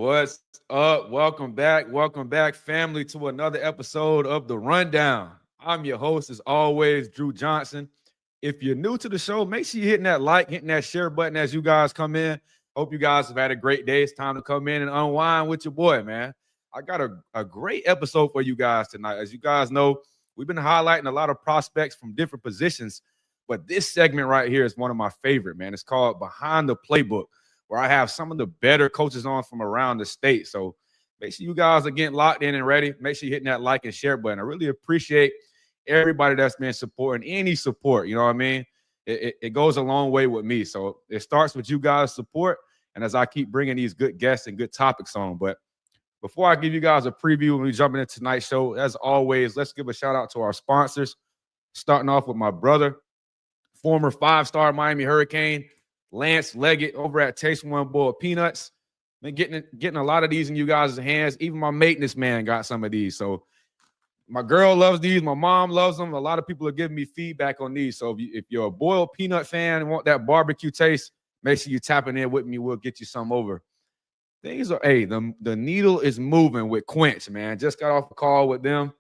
What's up? Welcome back, family, to another episode of The Rundown. I'm your host, as always, Drew Johnson. If you're new to the show, make sure you're hitting that like, hitting that share button as you guys come in. Hope you guys have had a great day. It's time to come in and unwind with your boy, man. I got a great episode for you guys tonight. As you guys know, we've been highlighting a lot of prospects from different positions, but this segment right here is one of my favorite, man. It's called Behind the Playbook, where I have some of the better coaches on from around the state. So make sure you guys are getting locked in and ready. Make sure you're hitting that like and share button. I really appreciate everybody that's been supporting any support. You know what I mean? It goes a long way with me. So it starts with you guys' support. And as I keep bringing these good guests and good topics on. But before I give you guys a preview when we jump into tonight's show, as always, let's give a shout out to our sponsors. Starting off with my brother, former 5-star Miami Hurricane, Lance Leggett over at Taste One Bowl Peanuts. Been getting a lot of these in you guys' hands. Even my maintenance man got some of these. So my girl loves these. My mom loves them. A lot of people are giving me feedback on these. So if you're a boiled peanut fan and want that barbecue taste, make sure you're tapping in with me. We'll get you some over. Things are, the needle is moving with Quench, man. Just got off a call with them.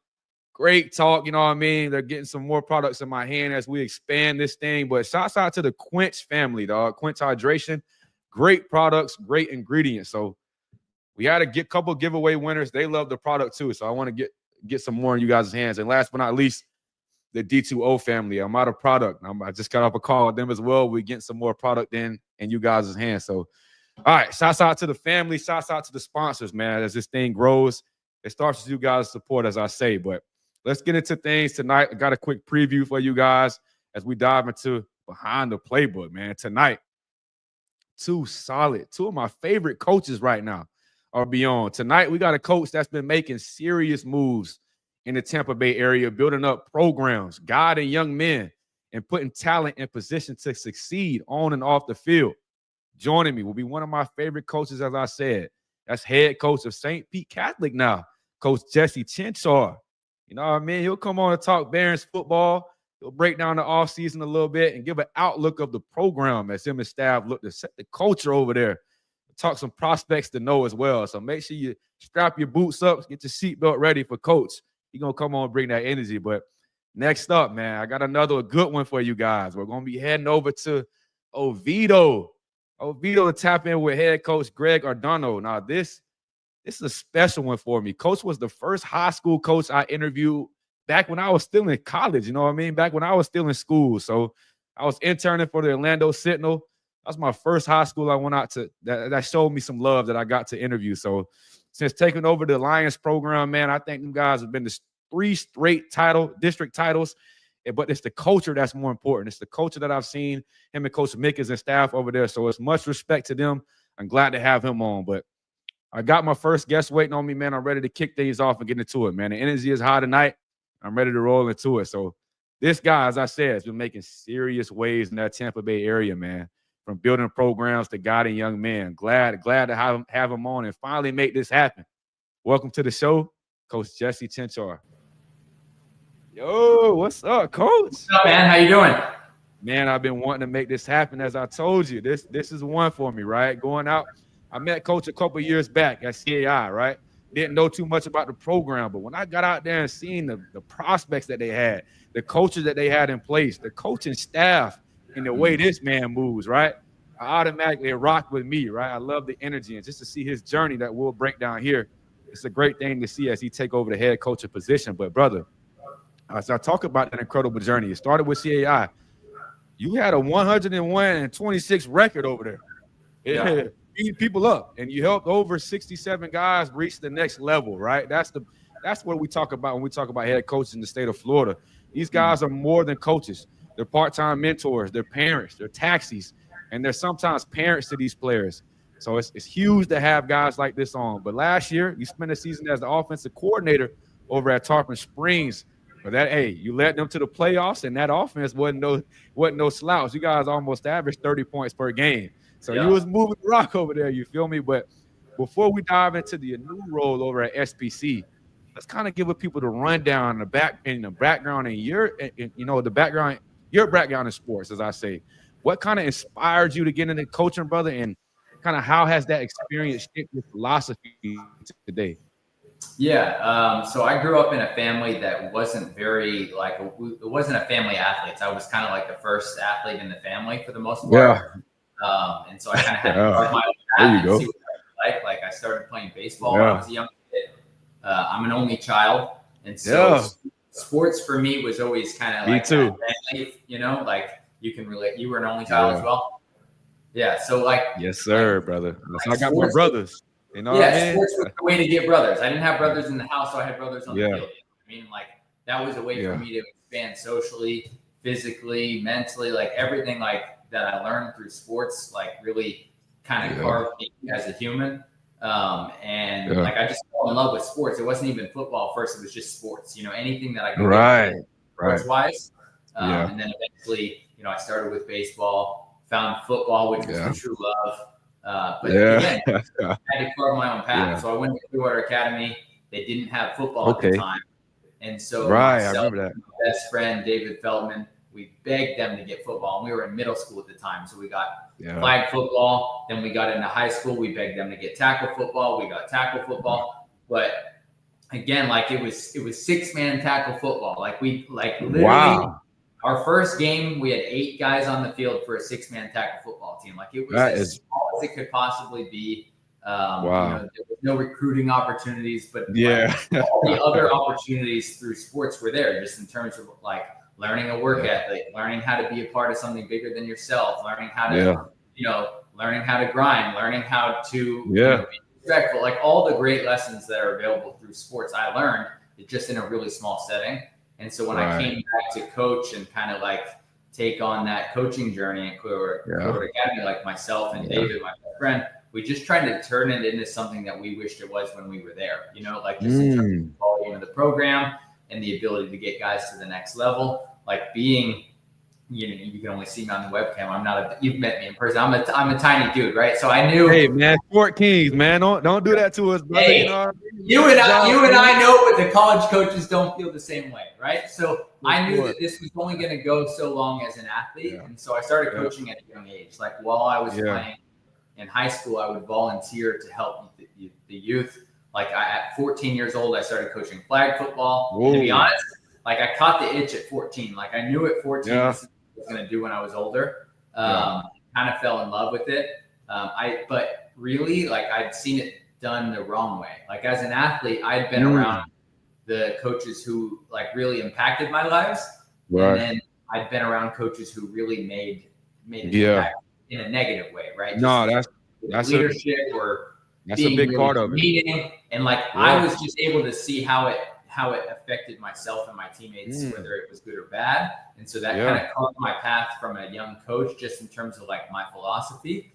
Great talk, you know what I mean? They're getting some more products in my hand as we expand this thing. But shouts out to the Quench family, dog. Quench Hydration, great products, great ingredients. So we had a couple giveaway winners. They love the product too. So I want to get some more in you guys' hands. And last but not least, the D2O family. I'm out of product. I just got off a call with them as well. We're getting some more product in you guys' hands. So, all right, shouts out to the family. Shouts out to the sponsors, man. As this thing grows, it starts with you guys' support, as I say. But let's get into things tonight. I got a quick preview for you guys as we dive into Behind the Playbook, man. Tonight, two of my favorite coaches right now are beyond. Tonight, we got a coach that's been making serious moves in the Tampa Bay area, building up programs, guiding young men, and putting talent in position to succeed on and off the field. Joining me will be one of my favorite coaches, as I said. That's head coach of St. Pete Catholic now, Coach Jesse Chinchar. You know what I mean? He'll come on and talk Barons football. He'll break down the offseason a little bit and give an outlook of the program as him and staff look to set the culture over there. Talk some prospects to know as well. So make sure you strap your boots up, get your seatbelt ready for Coach. He's going to come on and bring that energy. But next up, man, I got another good one for you guys. We're going to be heading over to Oviedo to tap in with head coach Greg Odierno. Now, this is a special one for me. Coach was the first high school coach I interviewed back when I was still in college. You know what I mean? Back when I was still in school. So I was interning for the Orlando Sentinel. That's my first high school I went out to that showed me some love that I got to interview. So since taking over the Lions program, man, I think them guys have been to 3 straight district titles. But it's the culture that's more important. It's the culture that I've seen him and Coach Mickens and staff over there. So it's much respect to them. I'm glad to have him on. But I got my first guest waiting on me, man. I'm ready to kick things off and get into it, man. The energy is high tonight. I'm ready to roll into it. So this guy, as I said, has been making serious waves in that Tampa Bay area, man, from building programs to guiding young men. Glad to have him on and finally make this happen. Welcome to the show, Coach Jesse Chinchar. Yo, what's up, Coach? What's up, man? How you doing? Man, I've been wanting to make this happen, as I told you. This is one for me, right? Going out. I met Coach a couple years back at CAI, right? Didn't know too much about the program, but when I got out there and seen the prospects that they had, the coaches that they had in place, the coaching staff, and the way this man moves, right? I automatically rocked with me, right? I love the energy, and just to see his journey that we'll break down here, it's a great thing to see as he take over the head coaching position. But, brother, as I talk about that incredible journey, it started with CAI. You had a 101-26 record over there. Yeah. Beat people up, and you helped over 67 guys reach the next level, right? That's what we talk about when we talk about head coaches in the state of Florida. These guys are more than coaches. They're part-time mentors. They're parents. They're taxis, and they're sometimes parents to these players. So it's huge to have guys like this on. But last year, you spent a season as the offensive coordinator over at Tarpon Springs. But you led them to the playoffs, and that offense wasn't no slouch. You guys almost averaged 30 points per game. So you was moving the rock over there, you feel me? But before we dive into the new role over at SPC, let's kind of give people the rundown, the background in your background in sports, as I say. What kind of inspired you to get into coaching, brother? And kind of how has that experience shaped your philosophy today? Yeah. So I grew up in a family that wasn't very it wasn't a family athlete. I was kind of like the first athlete in the family for the most part. And so I kind of had to carve my own path and see what I like. Like I started playing baseball when I was a young kid. I'm an only child, and so sports for me was always kind of like too. Family, you know, like you can relate. You were an only child as well. Yeah. So like, yes, sir, brother. I got my brothers. You know what I mean? Sports was the way to get brothers. I didn't have brothers in the house, so I had brothers on the field. I mean, like that was a way for me to expand socially, physically, mentally, like everything like that I learned through sports, like really kind of carved me as a human. Like I just fell in love with sports. It wasn't even football first; it was just sports. You know, anything that I could get sports wise. And then eventually, you know, I started with baseball, found football, which was the true love. But again, I had to carve my own path. So I went to Clearwater Academy. They didn't have football at the time. And so myself, my best friend, David Feldman, we begged them to get football. And we were in middle school at the time. So we got flag football. Then we got into high school. We begged them to get tackle football. We got tackle football. But again, like it was 6-man tackle football. Like literally our first game, we had 8 guys on the field for a 6-man tackle football team. Like it was as small as it could possibly be. You know, there was no recruiting opportunities, but like, all the other opportunities through sports were there, just in terms of like learning a work ethic, learning how to be a part of something bigger than yourself, learning how to, you know, learning how to grind, learning how to you know, be respectful. Like all the great lessons that are available through sports, I learned it just in a really small setting. And so when I came back to coach and kind of like take on that coaching journey at Clearwater Academy, like myself and David, my friend, we just tried to turn it into something that we wished it was when we were there, you know, like just in terms of the volume of the program and the ability to get guys to the next level, like being, you know, you can only see me on the webcam. You've met me in person. I'm a tiny dude, right? So I knew. Hey man, Fort Kings, man, don't do that to us, brother. Hey, you and I know, but the college coaches don't feel the same way, right? So I knew that this was only going to go so long as an athlete, and so I started coaching at a young age. Like while I was playing in high school, I would volunteer to help the youth. Like at 14 years old, I started coaching flag football. And to be honest, like I caught the itch at 14. Like I knew at 14 this is what I was going to do when I was older. Kind of fell in love with it. But really, like I'd seen it done the wrong way. Like as an athlete, I'd been around the coaches who like really impacted my lives, and then I'd been around coaches who really made an impact in a negative way, right? That's leadership that's a big part of it. And like I was just able to see how it affected myself and my teammates, whether it was good or bad. And so that kind of carved my path from a young coach, just in terms of like my philosophy,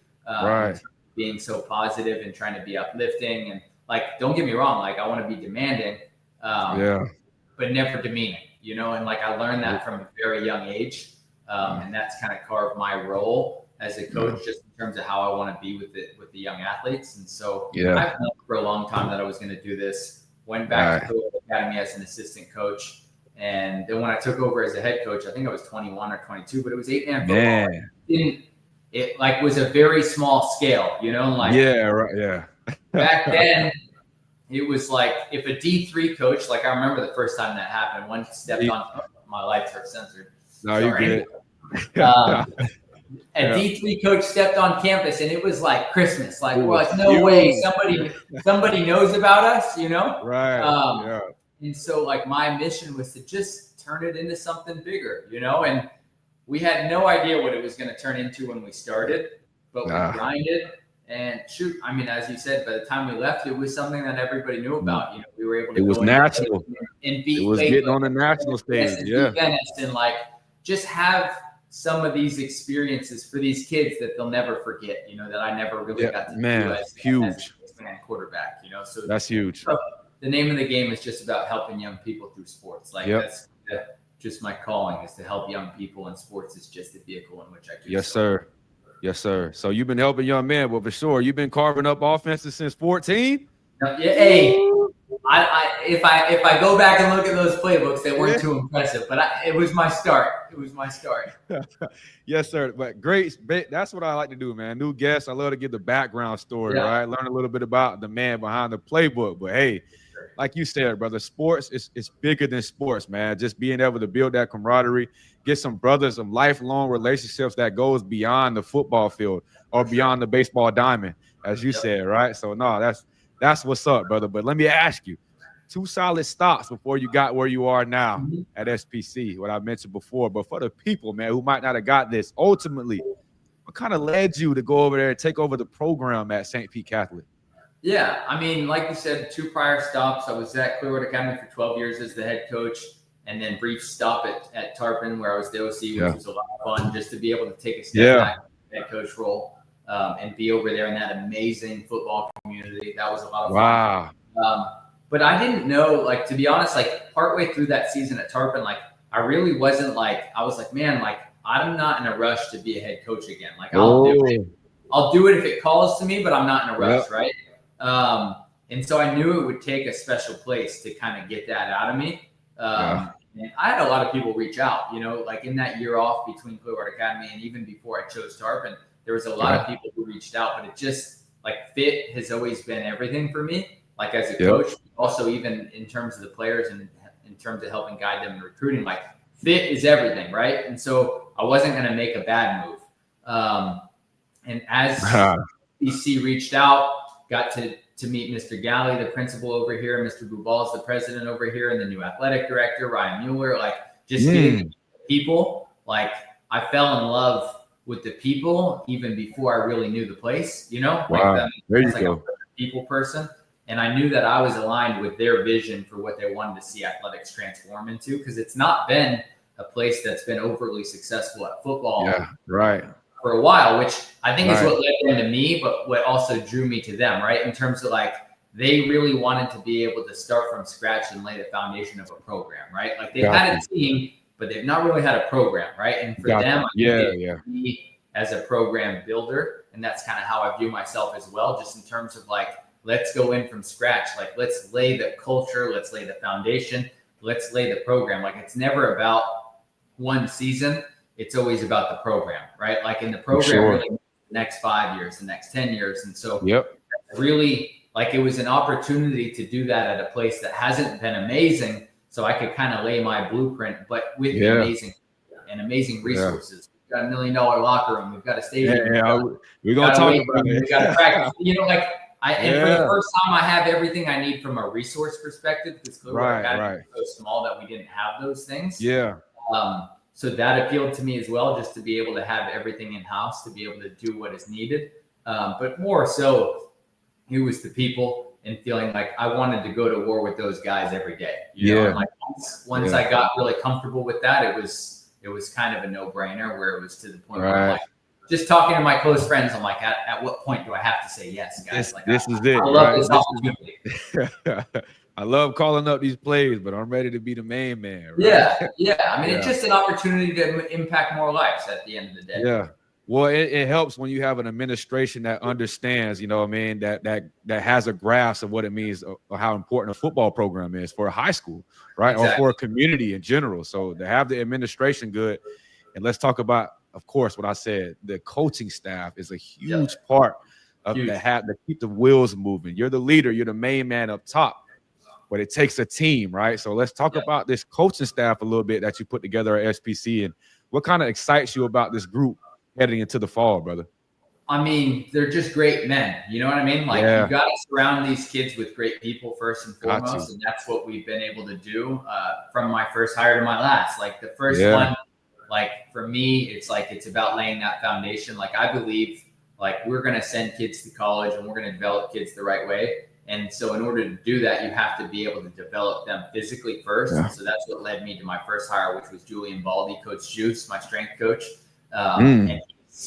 being so positive and trying to be uplifting. And like, don't get me wrong, like I want to be demanding, but never demeaning, you know? And like, I learned that from a very young age. And that's kind of carved my role as a coach, just in terms of how I want to be with the young athletes. And so I've known for a long time that I was going to do this. Went back to the academy as an assistant coach. And then when I took over as a head coach, I think I was 21 or 22, but it was 8-man football. It like was a very small scale, you know, like back then it was like if a D3 coach, like I remember the first time that happened, one stepped on my lights are censored. No, you good. A D3 coach stepped on campus and it was like Christmas. Like, well, no way somebody knows about us, you know? And so like my mission was to just turn it into something bigger, you know? And we had no idea what it was going to turn into when we started, but we grinded. And shoot, I mean, as you said, by the time we left, it was something that everybody knew about. You know, we were able to. It was natural. And beat. It was getting on the national stage. And like just have some of these experiences for these kids that they'll never forget. You know, that I never really got to do as a quarterback. You know, so that's huge. So the name of the game is just about helping young people through sports. Like that's just my calling is to help young people, and sports is just the vehicle in which I do. Yes, sir. Yes, sir. So you've been helping young men, but for sure, you've been carving up offenses since 14? Hey, If I go back and look at those playbooks, they weren't too impressive, but it was my start. It was my start. Yes, sir. But great. That's what I like to do, man. New guests. I love to get the background story, right? Learn a little bit about the man behind the playbook. But hey, like you said, brother, sports is bigger than sports, man. Just being able to build that camaraderie, get some brothers, some lifelong relationships that goes beyond the football field or beyond the baseball diamond, as you said, right? So no, that's what's up, brother. But let me ask you, 2 solid stops before you got where you are now at SPC, what I mentioned before. But for the people, man, who might not have got this, ultimately, what kind of led you to go over there and take over the program at St. Pete Catholic? Yeah, I mean, like you said, 2 prior stops. I was at Clearwater Academy for 12 years as the head coach, and then brief stop at Tarpon where I was the OC, which was a lot of fun just to be able to take a step back in the head coach role and be over there in that amazing football community. That was a lot of fun. Wow. But I didn't know, like, to be honest, like partway through that season at Tarpon, like I really wasn't like, I was like, man, like I'm not in a rush to be a head coach again. Like I'll do it if it calls to me, but I'm not in a rush, right? And so I knew it would take a special place to kind of get that out of me. And I had a lot of people reach out, you know, like in that year off between Clearwater Academy and even before I chose Tarpon, there was a lot of people who reached out, but it just like fit has always been everything for me. Like as a coach, also even in terms of the players and in terms of helping guide them in recruiting, like fit is everything, right? And so I wasn't going to make a bad move. And as BC reached out, got to meet Mr. Galley, the principal over here, Mr. Bubal's the president over here, and the new athletic director, Ryan Mueller, like just getting people, like I fell in love with the people even before I really knew the place, you know? Wow. There you go. A people person. And I knew that I was aligned with their vision for what they wanted to see athletics transform into, because it's not been a place that's been overly successful at football for a while, which I think is what led them to me, but what also drew me to them, right? In terms of like, they really wanted to be able to start from scratch and lay the foundation of a program, right? Like they've had a team, but they've not really had a program, right? And for them, me as a program builder, and that's kind of how I view myself as well, just in terms of like, let's go in from scratch. Like, let's lay the culture. Let's lay the foundation. Let's lay the program. Like, it's never about one season. It's always about the program, right? Like in the program, really, the next 5 years, the next 10 years. And so really, like it was an opportunity to do that at a place that hasn't been amazing. So I could kind of lay my blueprint, but with amazing resources. We've got $1 million locker room. We've got a stadium. We're going to talk about it. We've got to practice. You know, like, and for the first time, I have everything I need from a resource perspective, because Clearwater Academy was so small that we didn't have those things. So that appealed to me as well, just to be able to have everything in-house, to be able to do what is needed. But more so, it was the people and feeling like I wanted to go to war with those guys every day. You know? And like once I got really comfortable with that, it was kind of a no-brainer, where it was to the point where I'm like, just talking to my close friends, I'm like, at what point do I have to say yes, guys? This is it. I love this opportunity. I love calling up these plays, but I'm ready to be the main man. Right? Yeah. I mean, it's just an opportunity to impact more lives at the end of the day. Yeah. Well, it helps when you have an administration that understands, you know what I mean, that has a grasp of what it means or how important a football program is for a high school, right? Or for a community in general. So to have the administration good, and let's talk about, of course, what I said, the coaching staff is a huge part of to keep the wheels moving. You're the leader, you're the main man up top, but it takes a team, right? So let's talk about this coaching staff a little bit that you put together at SPC, and what kind of excites you about this group heading into the fall, brother? I mean, they're just great men. You know what I mean? Like you got to surround these kids with great people first and foremost, and that's what we've been able to do from my first hire to my last. Like the first one. Like for me, it's like, it's about laying that foundation. Like I believe like we're going to send kids to college and we're going to develop kids the right way. And so in order to do that, you have to be able to develop them physically first. And so that's what led me to my first hire, which was Julian Baldy, Coach Juice, my strength coach. And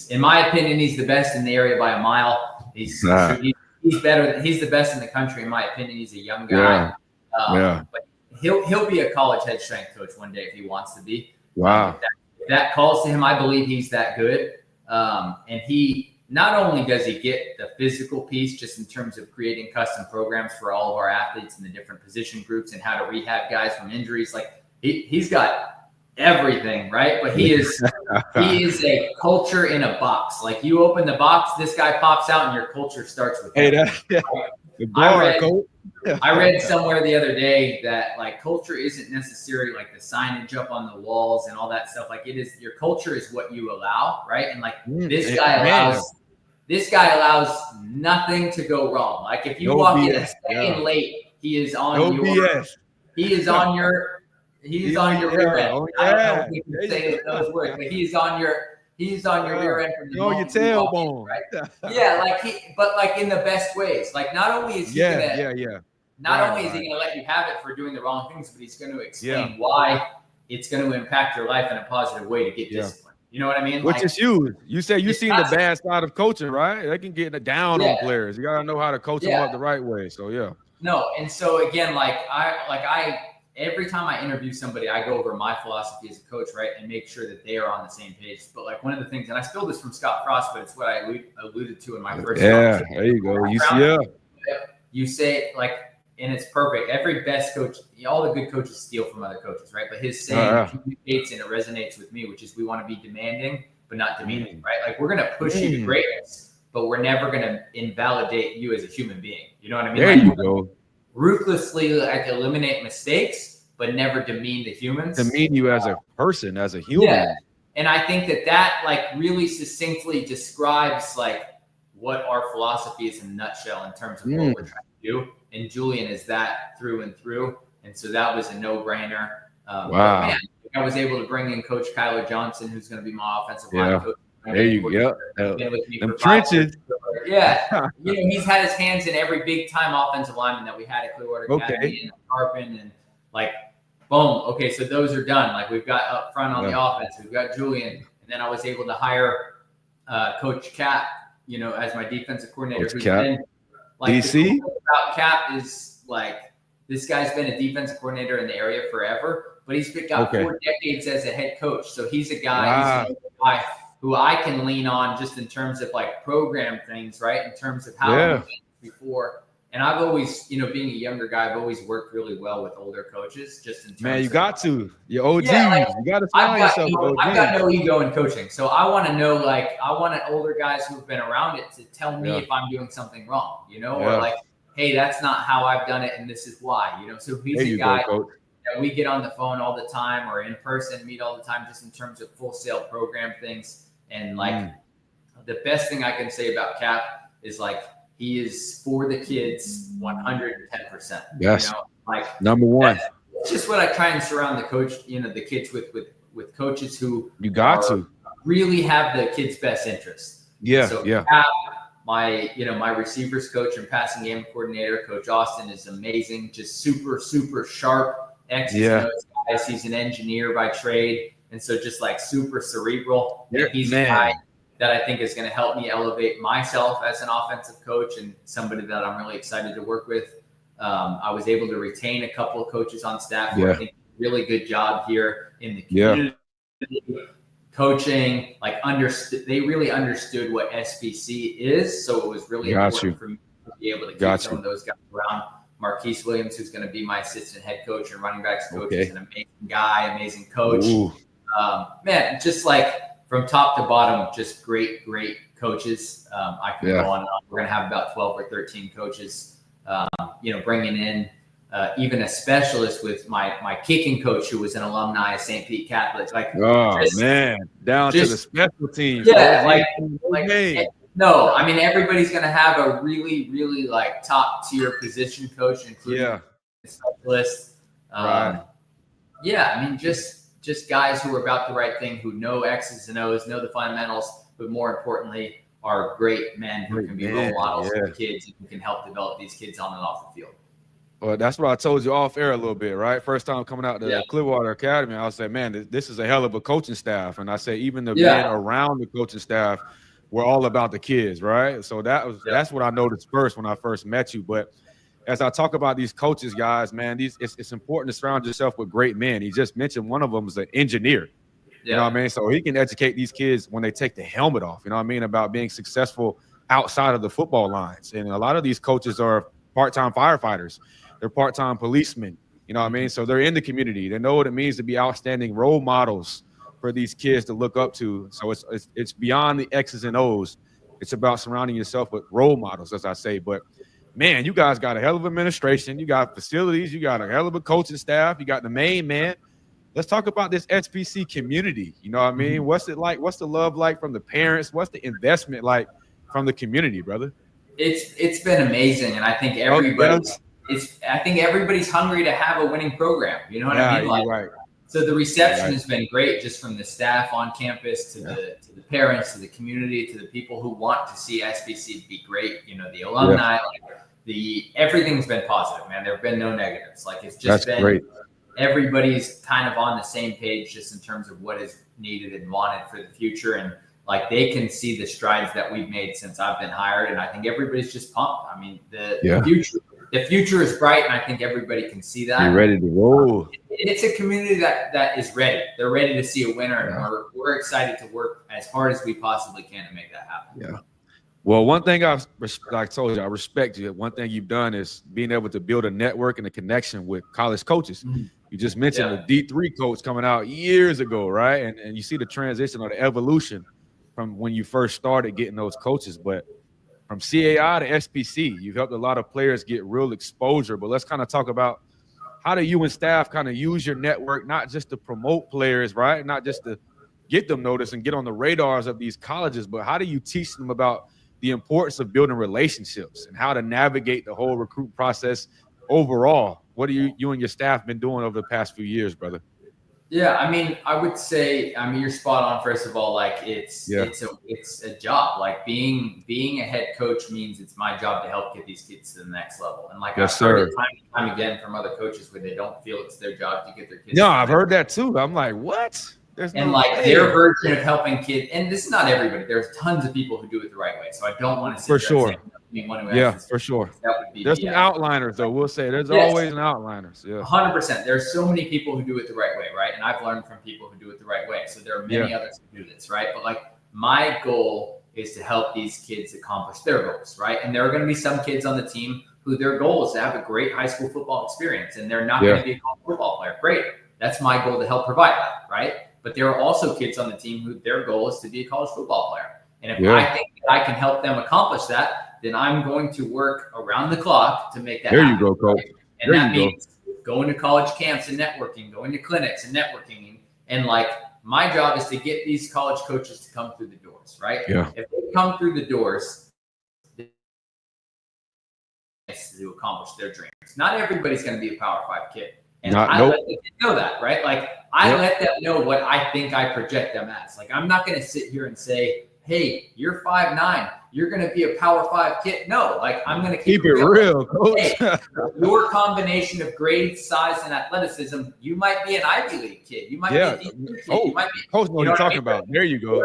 in my opinion, he's the best in the area by a mile. He's better. He's the best in the country. In my opinion, he's a young guy. But he'll be a college head strength coach one day if he wants to be. Wow. If that calls to him, I believe he's that good. And he not only does he get the physical piece just in terms of creating custom programs for all of our athletes in the different position groups and how to rehab guys from injuries, like he's got everything, right? But he is a culture in a box. Like you open the box, this guy pops out and your culture starts with him. I read somewhere the other day that like culture isn't necessarily like the signage up on the walls and all that stuff. Like your culture is what you allow, right? And like this guy allows nothing to go wrong. Like if you walk in a second late, he is on your rear end. I don't know if we can say those words, but he's on your rear end from the on your tailbone, right? Yeah, like in the best ways. Like not only is he gonna not only is he gonna let you have it for doing the wrong things, but he's going to explain why it's going to impact your life in a positive way to get disciplined. You know what I mean? Which is huge. You say you've seen the bad side of coaching, right? They can get down on players. You got to know how to coach them up the right way. So No, and so again, I every time I interview somebody, I go over my philosophy as a coach, right, and make sure that they are on the same page. But like one of the things, and I stole this from Scott Frost, but it's what I alluded to in my first. Yeah, there you go. You say like, and it's perfect. Every best coach, all the good coaches steal from other coaches, right? But his saying communicates and it resonates with me, which is we want to be demanding, but not demeaning, right? Like we're going to push you to greatness, but we're never going to invalidate you as a human being. You know what I mean? There you go. Ruthlessly like eliminate mistakes, but never demean the humans. Demean you as a person, as a human. Yeah. And I think that like really succinctly describes like what our philosophy is in a nutshell in terms of what we're trying to do. And Julian is that through and through. And so that was a no-brainer. Wow. Man, I was able to bring in Coach Kyler Johnson, who's going to be my offensive line coach. There you go. Them trenches. Yeah. He's had his hands in every big-time offensive lineman that we had at Clearwater Academy and Tarpon. And, like, boom. Okay, so those are done. Like, we've got up front on the offense. We've got Julian. And then I was able to hire Coach Cap, as my defensive coordinator. Coach Cap. Like, DC? About Cap is like this guy's been a defensive coordinator in the area forever, but he's got 4 decades as a head coach. So he's a guy who I can lean on just in terms of like program things, right? In terms of how before. And I've always, being a younger guy, I've always worked really well with older coaches. Just in terms you got to. You're OG. You got to find yourself. I've got no ego in coaching, so I want to know. Like, I want older guys who've been around it to tell me if I'm doing something wrong, or like, hey, that's not how I've done it, and this is why. So he's a guy that we get on the phone all the time or in person, meet all the time, just in terms of full sale program things. And like, the best thing I can say about Cap is like, he is for the kids 110%. Yes. Number one. It's just what I try and surround the coach, the kids with coaches who really have the kids' best interest. Yeah. So my receivers coach and passing game coordinator, Coach Austin, is amazing. Just super, super sharp. Guys. He's an engineer by trade. And so just like super cerebral. He's a guy that I think is going to help me elevate myself as an offensive coach and somebody that I'm really excited to work with. I was able to retain a couple of coaches on staff who I think did a really good job here in the community. Coaching, like they really understood what SPC is. So it was really important for me to be able to get some of those guys around. Marquise Williams, who's going to be my assistant head coach and running backs coach, is an amazing guy, amazing coach. Just like, from top to bottom, just great coaches. I can go on and on. We're going to have about 12 or 13 coaches, bringing in even a specialist with my kicking coach, who was an alumni of St. Pete Catholic. Like, down to the special teams. Yeah, no, I mean, everybody's going to have a really, really like top tier position coach, including a specialist. I mean, just guys who are about the right thing, who know X's and O's, know the fundamentals, but more importantly, are great men who can be role models for kids and who can help develop these kids on and off the field. Well, that's what I told you off air a little bit, right? First time coming out to the Clearwater Academy, I said, man, this is a hell of a coaching staff. And I say, even the men around the coaching staff were all about the kids, right? So that's what I noticed first when I first met you. But as I talk about these coaches, guys, man, it's important to surround yourself with great men. He just mentioned one of them is an engineer. You know what I mean? So he can educate these kids when they take the helmet off, you know what I mean, about being successful outside of the football lines. And a lot of these coaches are part-time firefighters. They're part-time policemen, you know what I mean? So they're in the community. They know what it means to be outstanding role models for these kids to look up to. So it's beyond the X's and O's. It's about surrounding yourself with role models, as I say. But man, you guys got a hell of administration. You got facilities. You got a hell of a coaching staff. You got the main man. Let's talk about this SPC community. You know what I mean? What's it like? What's the love like from the parents? What's the investment like from the community, brother? It's been amazing, and I think everybody's hungry to have a winning program. You know what I mean? Like, right. So the reception has been great, just from the staff on campus to the parents, to the community, to the people who want to see SPC be great. You know, the alumni, everything's been positive, man. There have been no negatives. Like, it's just been great. Everybody's kind of on the same page, just in terms of what is needed and wanted for the future. And like, they can see the strides that we've made since I've been hired. And I think everybody's just pumped. I mean, the future is bright, and I think everybody can see that. You're ready to roll. It's a community that is ready. They're ready to see a winner, and we're excited to work as hard as we possibly can to make that happen. Yeah. Well, one thing like I told you, I respect you. One thing you've done is being able to build a network and a connection with college coaches. You just mentioned the D3 coach coming out years ago, right? And you see the transition or the evolution from when you first started getting those coaches. But from CAI to SPC, you've helped a lot of players get real exposure. But let's kind of talk about, how do you and staff kind of use your network, not just to promote players, right? Not just to get them noticed and get on the radars of these colleges, but how do you teach them about the importance of building relationships and how to navigate the whole recruit process overall? What are you and your staff been doing over the past few years, brother? Yeah, I mean, I would say, you're spot on. First of all, like, it's a job. Like, being a head coach means it's my job to help get these kids to the next level. And like, I've heard it time and time again from other coaches where they don't feel it's their job to get their kids. No, I've heard that too. I'm like, what? Their version of helping kids, and this is not everybody. There's tons of people who do it the right way. So I don't want to say anyone who for sure. That would be there's some outliners, though. We'll say there's always an outliners. Yeah, 100%. There's so many people who do it the right way, right? And I've learned from people who do it the right way. So there are many others who do this, right? But like, my goal is to help these kids accomplish their goals, right? And there are going to be some kids on the team who their goal is to have a great high school football experience, and they're not going to be a college football player. Great. That's my goal, to help provide that, right? But there are also kids on the team who their goal is to be a college football player. And if I think that I can help them accomplish that, then I'm going to work around the clock to make that happen. There you go, coach. And that means going to college camps and networking, going to clinics and networking. And like, my job is to get these college coaches to come through the doors, right? Yeah. If they come through the doors to accomplish their dreams. Not everybody's going to be a Power 5 kid. And I let them know that, right? Like, I let them know what I think I project them as. Like, I'm not going to sit here and say, hey, you're 5'9", you're going to be a Power 5 kid. No, like, I'm going to keep it real, coach. Hey, your combination of grade, size, and athleticism, you might be an Ivy League kid. You might be a D3 kid. You might be, coach, what you're talking about. There you go.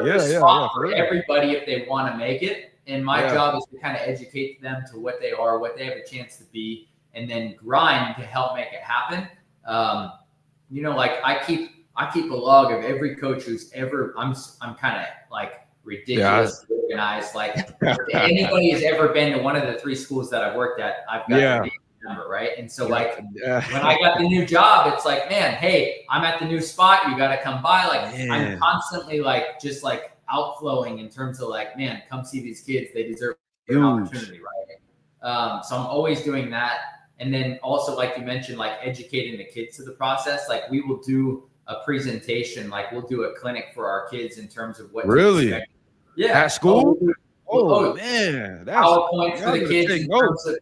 For everybody if they want to make it. And my job is to kind of educate them to what they are, what they have a chance to be, and then grind to help make it happen. Like, I keep a log of every coach who's ever. I'm kind of like ridiculous organized. Like, if anybody has ever been to one of the 3 schools that I've worked at, I've got the number, right? And so like, when I got the new job, it's like, man, hey, I'm at the new spot. You got to come by. Like, I'm constantly like, just like outflowing in terms of like, man, come see these kids. They deserve an opportunity, right? So I'm always doing that. And then also, like you mentioned, like educating the kids to the process. Like, we will do a presentation, like we'll do a clinic for our kids in terms of what to expect. At school? Man, that's PowerPoints for the kids in terms of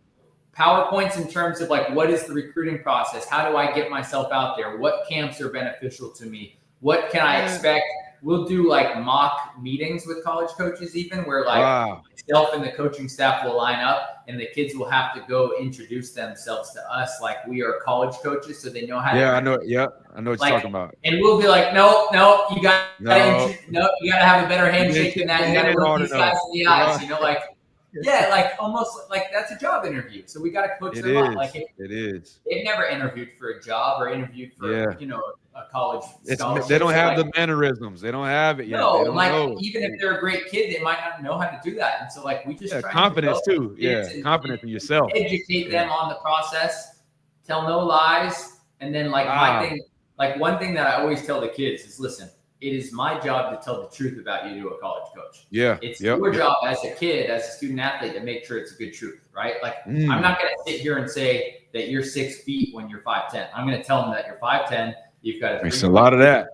PowerPoints in terms of like, what is the recruiting process? How do I get myself out there? What camps are beneficial to me? What can I expect? We'll do like mock meetings with college coaches, even where like myself and the coaching staff will line up, and the kids will have to go introduce themselves to us like we are college coaches, so they know how. I know. Yeah, I know what you're talking about. And we'll be like, no, you got to have a better handshake than that. You got to look these guys in the eyes. Yeah, like almost like that's a job interview. So we got to coach them up. Like it is. They've never interviewed for a job or interviewed for a college scholarship. They don't have the mannerisms. They don't have it yet. No, they don't like know. even if they're a great kid, they might not know how to do that. And so like we just try confidence too. Yeah, confidence in yourself. Educate them on the process. Tell no lies. And then one thing that I always tell the kids is, listen, it is my job to tell the truth about you to a college coach. Yeah. It's your job as a kid, as a student athlete, to make sure it's a good truth, right? Like I'm not going to sit here and say that you're 6 feet when you're 5'10". I'm going to tell them that you're 5'10". You've got There's a lot of that.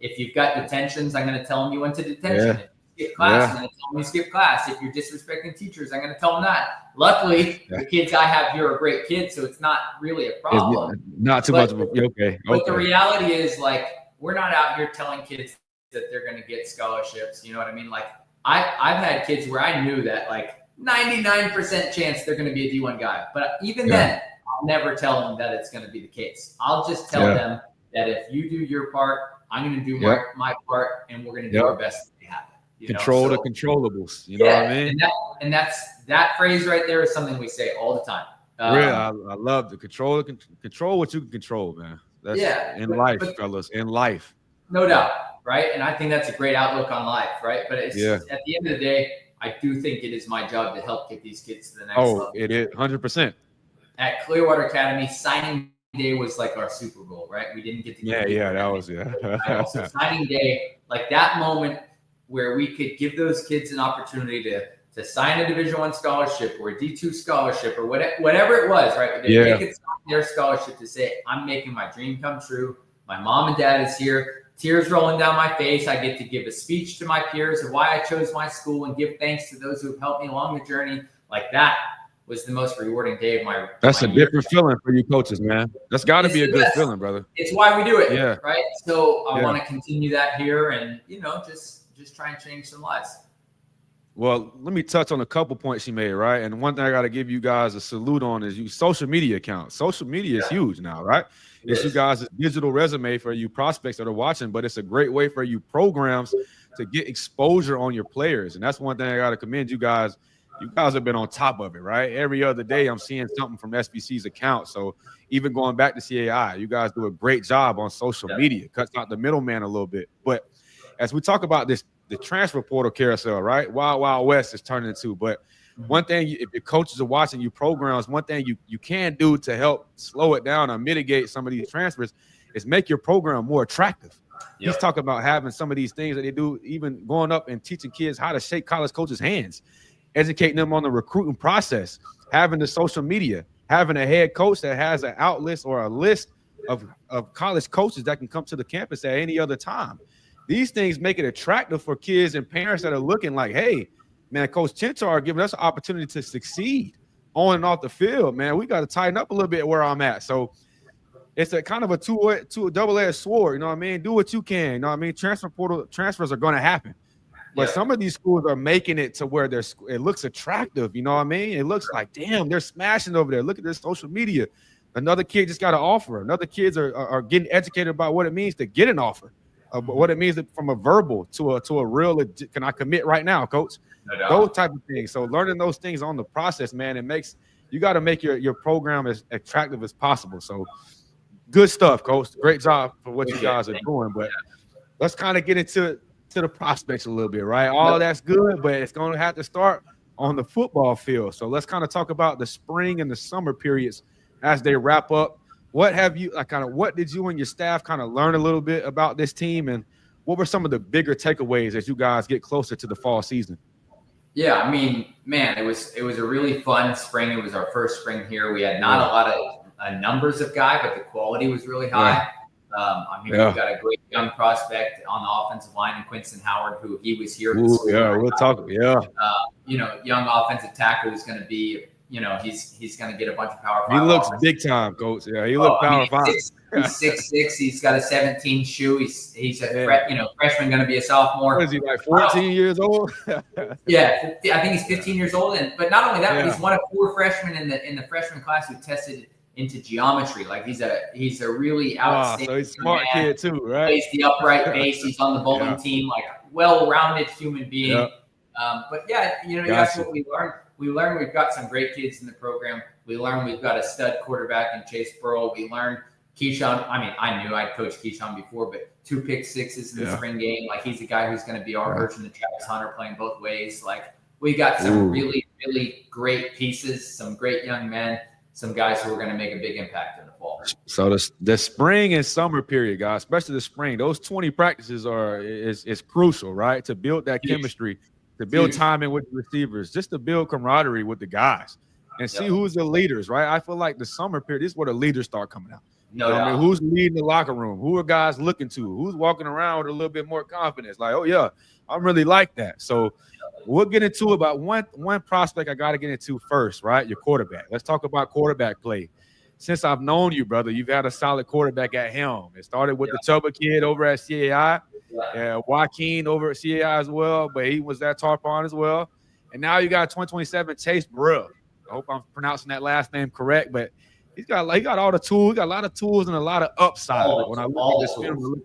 If you've got detentions, I'm going to tell them you went to detention. If you skip class, I'm going to tell them you skip class. If you're disrespecting teachers, I'm going to tell them that. Luckily, the kids I have here are great kids, so it's not really a problem. Not too much of a okay. But the reality is, like, we're not out here telling kids that they're going to get scholarships. You know what I mean? Like, I've had kids where I knew that, like, 99% chance they're going to be a D1 guy. But even then, I'll never tell them that it's going to be the case. I'll just tell them that if you do your part, I'm going to do my part, and we're going to do our best to make it happen. Control the controllables. You know what I mean? And that phrase right there is something we say all the time. Really, I love the control what you can control, man. That's in life, fellas, in life. No doubt, right? And I think that's a great outlook on life, right? But it's at the end of the day, I do think it is my job to help get these kids to the next level. It is 100%. At Clearwater Academy, signing day was like our Super Bowl, right? We didn't get to that was So signing day, like that moment where we could give those kids an opportunity to sign a Division I scholarship or a D2 scholarship or whatever it was, right? They could sign their scholarship to say, I'm making my dream come true. My mom and dad is here. Tears rolling down my face. I get to give a speech to my peers of why I chose my school and give thanks to those who have helped me along the journey. Like that was the most rewarding day of my That's a different feeling for you coaches, man. That's got to be a good feeling, brother. It's why we do it, right? So I want to continue that here and, just try and change some lives. Well, let me touch on a couple points you made, right? And one thing I got to give you guys a salute on is your social media accounts. Social media is huge now, right? It's you guys' digital resume for you prospects that are watching, but it's a great way for you programs to get exposure on your players. And that's one thing I got to commend you guys. You guys have been on top of it, right? Every other day I'm seeing something from SPC's account. So even going back to CAI, you guys do a great job on social media, cuts out the middleman a little bit. But as we talk about this, the transfer portal carousel, right? Wild, Wild West is turning into. But one thing, if your coaches are watching you programs, one thing you can do to help slow it down or mitigate some of these transfers is make your program more attractive. He's talking about having some of these things that they do, even going up and teaching kids how to shake college coaches' hands, educating them on the recruiting process, having the social media, having a head coach that has an outlet or a list of college coaches that can come to the campus at any other time. These things make it attractive for kids and parents that are looking like, hey, man, Coach Chinchar giving us an opportunity to succeed on and off the field, man. We got to tighten up a little bit where I'm at. So it's a kind of a double-edged sword, you know what I mean? Do what you can, you know what I mean? Transfer portal transfers are going to happen. But some of these schools are making it to where it looks attractive, you know what I mean? It looks like, damn, they're smashing over there. Look at this social media. Another kid just got an offer. Another kids are getting educated about what it means to get an offer. What it means from a verbal to a real, can I commit right now, coach? Those type of things. So learning those things on the process, man, you got to make your program as attractive as possible. So good stuff, coach. Great job for what you guys are doing. But let's kind of get into the prospects a little bit, right? All of that's good, but it's going to have to start on the football field. So let's kind of talk about the spring and the summer periods as they wrap up. What did you and your staff kind of learn a little bit about this team, and what were some of the bigger takeaways as you guys get closer to the fall season? Yeah, I mean, man, it was a really fun spring. It was our first spring here. We had not a lot of numbers of guys, but the quality was really high. We've got a great young prospect on the offensive line in Quinton Howard, who he was here. We'll talk. Young offensive tackle who's going to be. He's going to get a bunch of power. He looks big time, coach. Yeah, he looks power five. He's 6'6". He's got a 17 shoe. He's freshman, going to be a sophomore. What is he, like 14 years old? Yeah, I think he's 15 years old. But not only that, but he's one of 4 freshmen in the freshman class who tested into geometry. Like he's a really outstanding. So he's a smart kid too, right? Plays the upright bass. He's on the bowling team. Like well-rounded human being. But yeah, you asked what we learned. We learned we've got some great kids in the program. We learned we've got a stud quarterback in Chase Burrow. We learned Keyshawn. I mean, I knew I'd coached Keyshawn before, but 2 pick sixes in the spring game. Like, he's a guy who's going to be our version of Travis Hunter, playing both ways. Like, we got some really, really great pieces, some great young men, some guys who are going to make a big impact in the fall. So the spring and summer period, guys, especially the spring, those 20 practices is crucial, right? To build that chemistry, to build timing with the receivers, just to build camaraderie with the guys and see who's the leaders, right? I feel like the summer period, this is where the leaders start coming out. I mean, who's leading the locker room? Who are guys looking to? Who's walking around with a little bit more confidence? Like, oh yeah, I'm really like that. So we'll get into about one prospect I got to get into first, right? Your quarterback. Let's talk about quarterback play. Since I've known you, brother, you've had a solid quarterback at helm. It started with the Chuba kid over at CAI, Joaquin over at CAI as well, but he was at Tarpon as well. And now you got 2027 Chase Burrell. I hope I'm pronouncing that last name correct, but he got all the tools. He got a lot of tools and a lot of upside. When I look at this film,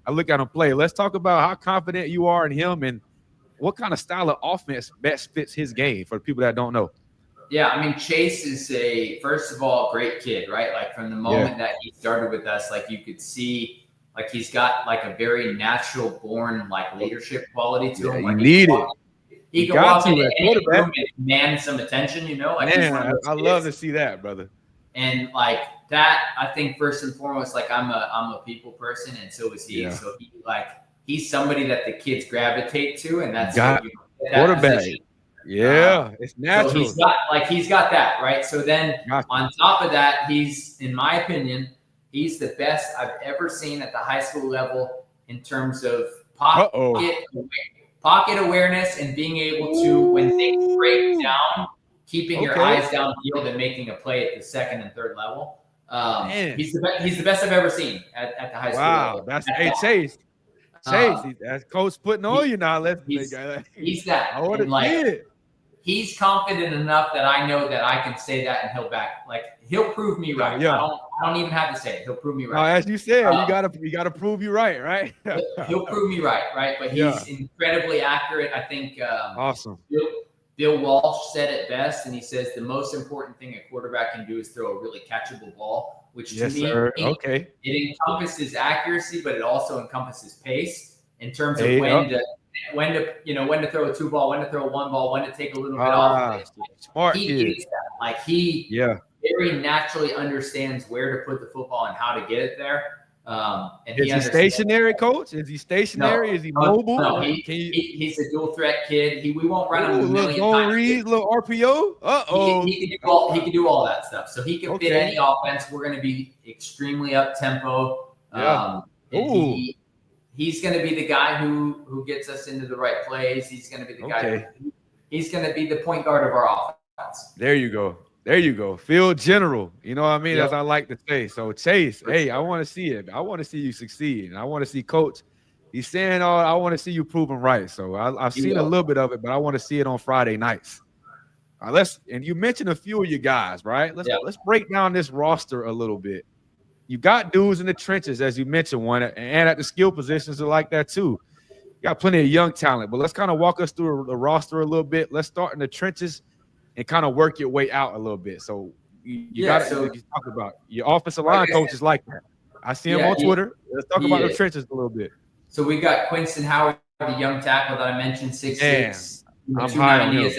I look at him play. Let's talk about how confident you are in him and what kind of style of offense best fits his game for people that don't know. Yeah, I mean, Chase is first of all, great kid, right? Like, from the moment that he started with us, like, you could see, like, he's got like a very natural born like leadership quality to him. Like, he can walk into any room and command some attention, Like, man, I love to see that, brother. And like that, I think first and foremost, like, I'm a people person, and so is he. So he's somebody that the kids gravitate to, and that's quarterback. It's natural. So he's got that, right? So then on top of that, he's, in my opinion, he's the best I've ever seen at the high school level in terms of pocket awareness and being able to, when things break down, keeping your eyes downfield and making a play at the second and third level. He's the best I've ever seen at the high school level. Wow, that's Chase. That's coach putting on you now. He's that. And he's confident enough that I know that I can say that, and he'll prove me right. I don't even have to say it. He'll prove me right. As you said, you gotta prove you right? He'll prove me right? But he's incredibly accurate. I think awesome. Bill Walsh said it best, and he says the most important thing a quarterback can do is throw a really catchable ball, which to me, it encompasses accuracy, but it also encompasses pace in terms of when to throw a 2-ball, when to throw a 1-ball, when to take a little bit off. Smart he kid. Is that. Like, he very naturally understands where to put the football and how to get it there. And is he stationary, coach? Is he stationary? Is he mobile? No, he's a dual threat kid. We won't run him a million times. Little RPO. He can do all that stuff. So he can fit any offense. We're going to be extremely up tempo. He's going to be the guy who gets us into the right plays. He's going to be the guy. He's going to be the point guard of our offense. There you go. Field general. You know what I mean? As I like to say. So Chase, I want to see it. I want to see you succeed. And I want to see coach. He's saying, I want to see you proven right. So I've seen a little bit of it, but I want to see it on Friday nights. And you mentioned a few of you guys, right? Let's break down this roster a little bit. You got dudes in the trenches, as you mentioned, one, and at the skill positions are like that too. You got plenty of young talent, but let's kind of walk us through the roster a little bit. Let's start in the trenches and kind of work your way out a little bit. So you talk about your offensive line coaches like that. I see him on Twitter. Let's talk about the trenches a little bit. So we got Quinston Howard, the young tackle that I mentioned, 6'6", I'm high on him.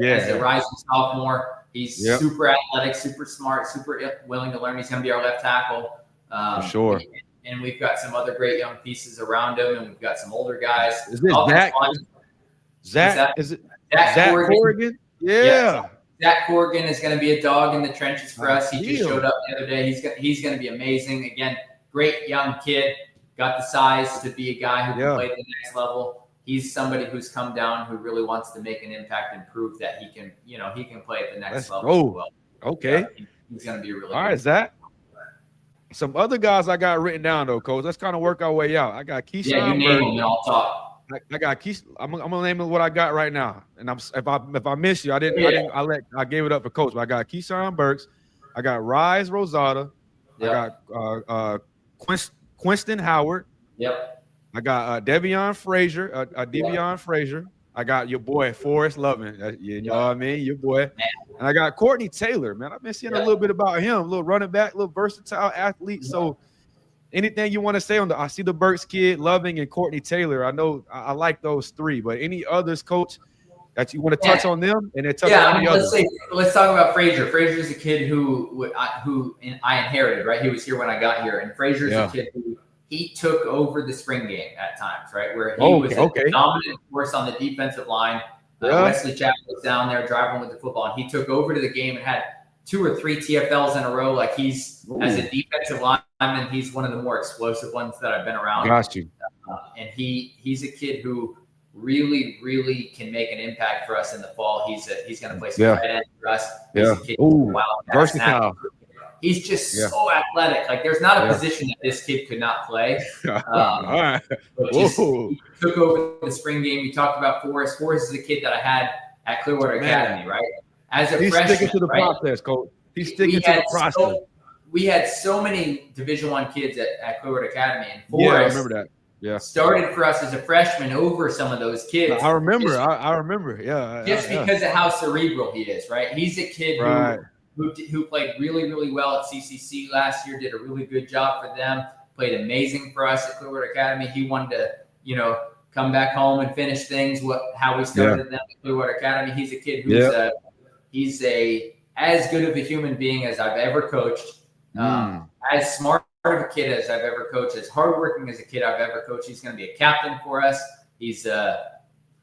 As a rising sophomore. He's super athletic, super smart, super willing to learn. He's going to be our left tackle. For sure. And we've got some other great young pieces around him, and we've got some older guys. Is this Zach? Is it Zach Corrigan? Yeah. Zach Corrigan is going to be a dog in the trenches for us. He just showed up the other day. He's going to be amazing. Again, great young kid. Got the size to be a guy who can play at the next level. He's somebody who's come down who really wants to make an impact and prove that he can play at the next level as well. Okay. He's going to be really all right, Zach. Some other guys I got written down though, coach. Let's kind of work our way out. I got Keyshawn. Yeah, you name them and I'll talk. I got Keyshawn. I'm gonna name what I got right now. And if I miss you, I gave it up for coach. But I got Keyshawn Burks. I got Rise Rosada. Yep. I got Quinston Howard. Yep. I got Devion Frazier. I got your boy Forrest Loving. You know what I mean? Your boy. And I got Courtney Taylor, man. I've been seeing a little bit about him, a little running back, a little versatile athlete. So anything you want to say on I see the Burks kid, Loving, and Courtney Taylor. I know I like those three, but any others, Coach, that you want to touch on them and then touch on any others? Let's talk about Frazier. Frazier's a kid who I inherited, right? He was here when I got here. And Frazier's a kid who he took over the spring game at times, right? Where he was a dominant force on the defensive line. Wesley Chapman was down there driving with the football, and he took over to the game and had 2 or 3 TFLs in a row. Like as a defensive lineman, he's one of the more explosive ones that I've been around. Got you. And he's a kid who really, really can make an impact for us in the fall. He's going to play some tight end for us. He's a kid versatile. He's just so athletic. Like there's not a position that this kid could not play. All right. He took over the spring game. We talked about Forrest. Forrest is a kid that I had at Clearwater Academy, right? As a freshman, he's sticking to the process, Coach. He's sticking to the process. We had so many Division I kids at Clearwater Academy, and Forrest I remember that. Yeah, started for us as a freshman over some of those kids. I remember. I remember. Yeah, just because of how cerebral he is, right? He's a kid who played really, really well at CCC last year. Did a really good job for them. Played amazing for us at Clearwater Academy. He wanted to, come back home and finish things. How we started them at Clearwater Academy. He's a kid who's he's as good of a human being as I've ever coached. As smart of a kid as I've ever coached, as hardworking as a kid I've ever coached. He's going to be a captain for us. He's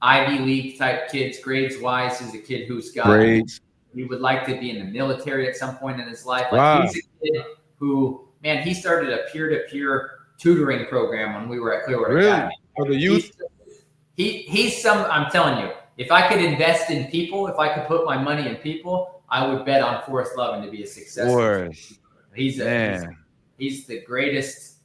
Ivy League type kids, grades wise. He's a kid who's got grades. He would like to be in the military at some point in his life. He's a kid who, man, he started a peer-to-peer tutoring program when we were at Clearwater Academy. For the youth? I'm telling you, if I could invest in people, if I could put my money in people, I would bet on Forrest Loving to be a success. He's the greatest,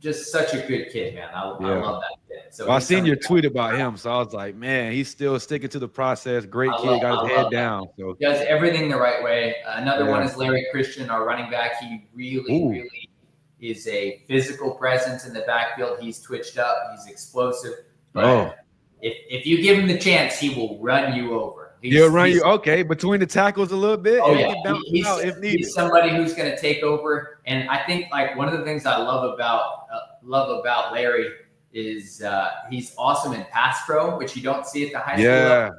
just such a good kid, man. I love that kid. So I seen your tweet about him, so I was like, man, he's still sticking to the process. Great kid, got his head down. So he does everything the right way. Another one is Larry Christian, our running back. He really is a physical presence in the backfield. He's twitched up. He's explosive. But if you give him the chance, he will run you over. He'll run you between the tackles a little bit. He's somebody who's going to take over. And I think one of the things I love about Larry is he's awesome in pass pro, which you don't see at the high school level.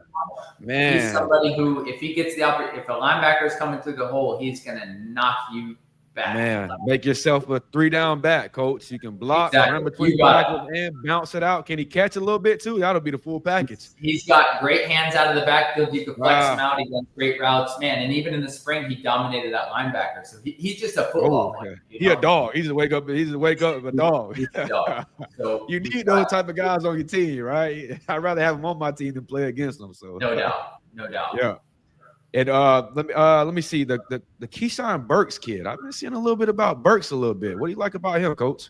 Man, he's somebody who, if he gets if a linebacker is coming through the hole, he's going to knock you back. Man, make yourself a 3-down back, Coach. You can block, run between tackles, and bounce it out. Can he catch a little bit too? That'll be the full package. He's got great hands out of the backfield. You can flex him out. He runs great routes, man. And even in the spring, he dominated that linebacker. So he's just a football player. He's a dog. He's a wake up of a dog. He's a dog. So you need those type of guys on your team, right? I'd rather have them on my team than play against them. So no doubt. Yeah. And let me see the Keyshawn Burks kid. I've been seeing a little bit about Burks a little bit. What do you like about him, Coach?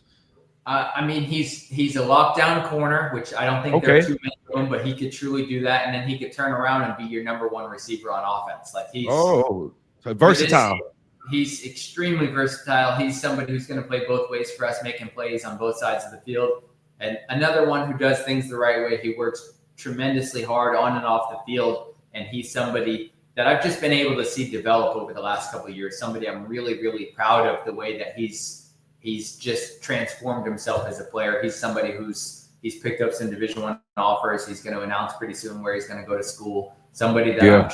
I mean, he's a lockdown corner, which I don't think there are too many of him, but he could truly do that, and then he could turn around and be your number one receiver on offense. Like he's so versatile. He's extremely versatile. He's somebody who's going to play both ways for us, making plays on both sides of the field. And another one who does things the right way. He works tremendously hard on and off the field, and he's somebody that I've just been able to see develop over the last couple of years. Somebody I'm really, really proud of the way that he's just transformed himself as a player. He's somebody he's picked up some Division I offers. He's going to announce pretty soon where he's going to go to school. Somebody that I'm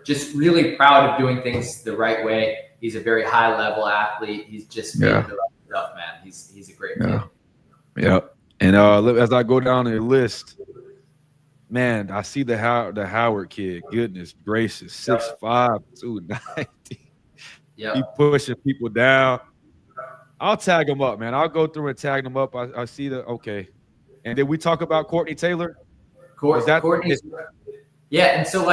just really proud of doing things the right way. He's a very high level athlete. He's just made the right stuff, man. He's a great kid. Yeah. And as I go down the list, man, I see the Howard kid. Goodness gracious, 6'5", 290. Yeah, he pushing people down. I'll tag him up, man. I'll go through and tag them up. I see And then we talk about Courtney Taylor. Courtney's, and so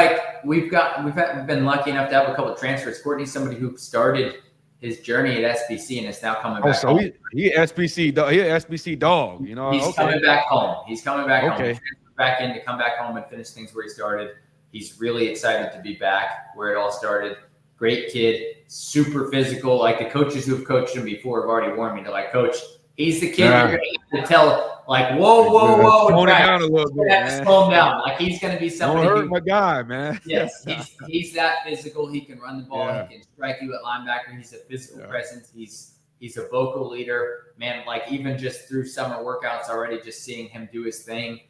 we've been lucky enough to have a couple of transfers. Courtney's somebody who started his journey at SPC and is now coming back home. He SPC dog. He's coming back home. He's coming back home. He back in to come back home and finish things where he started. He's really excited to be back where it all started. Great kid, super physical. Like the coaches who've coached him before have already warned me. They're like, Coach, He's the kid you're going to have to tell, like, whoa. Tone it down a little bit, man. Slow him down. Like, he's going to be somebody. Don't hurt my guy, man. Yes, he's that physical. He can run the ball. He can strike you at linebacker. He's a physical presence. He's a vocal leader, man. Like, even just through summer workouts already, just seeing him do his thing.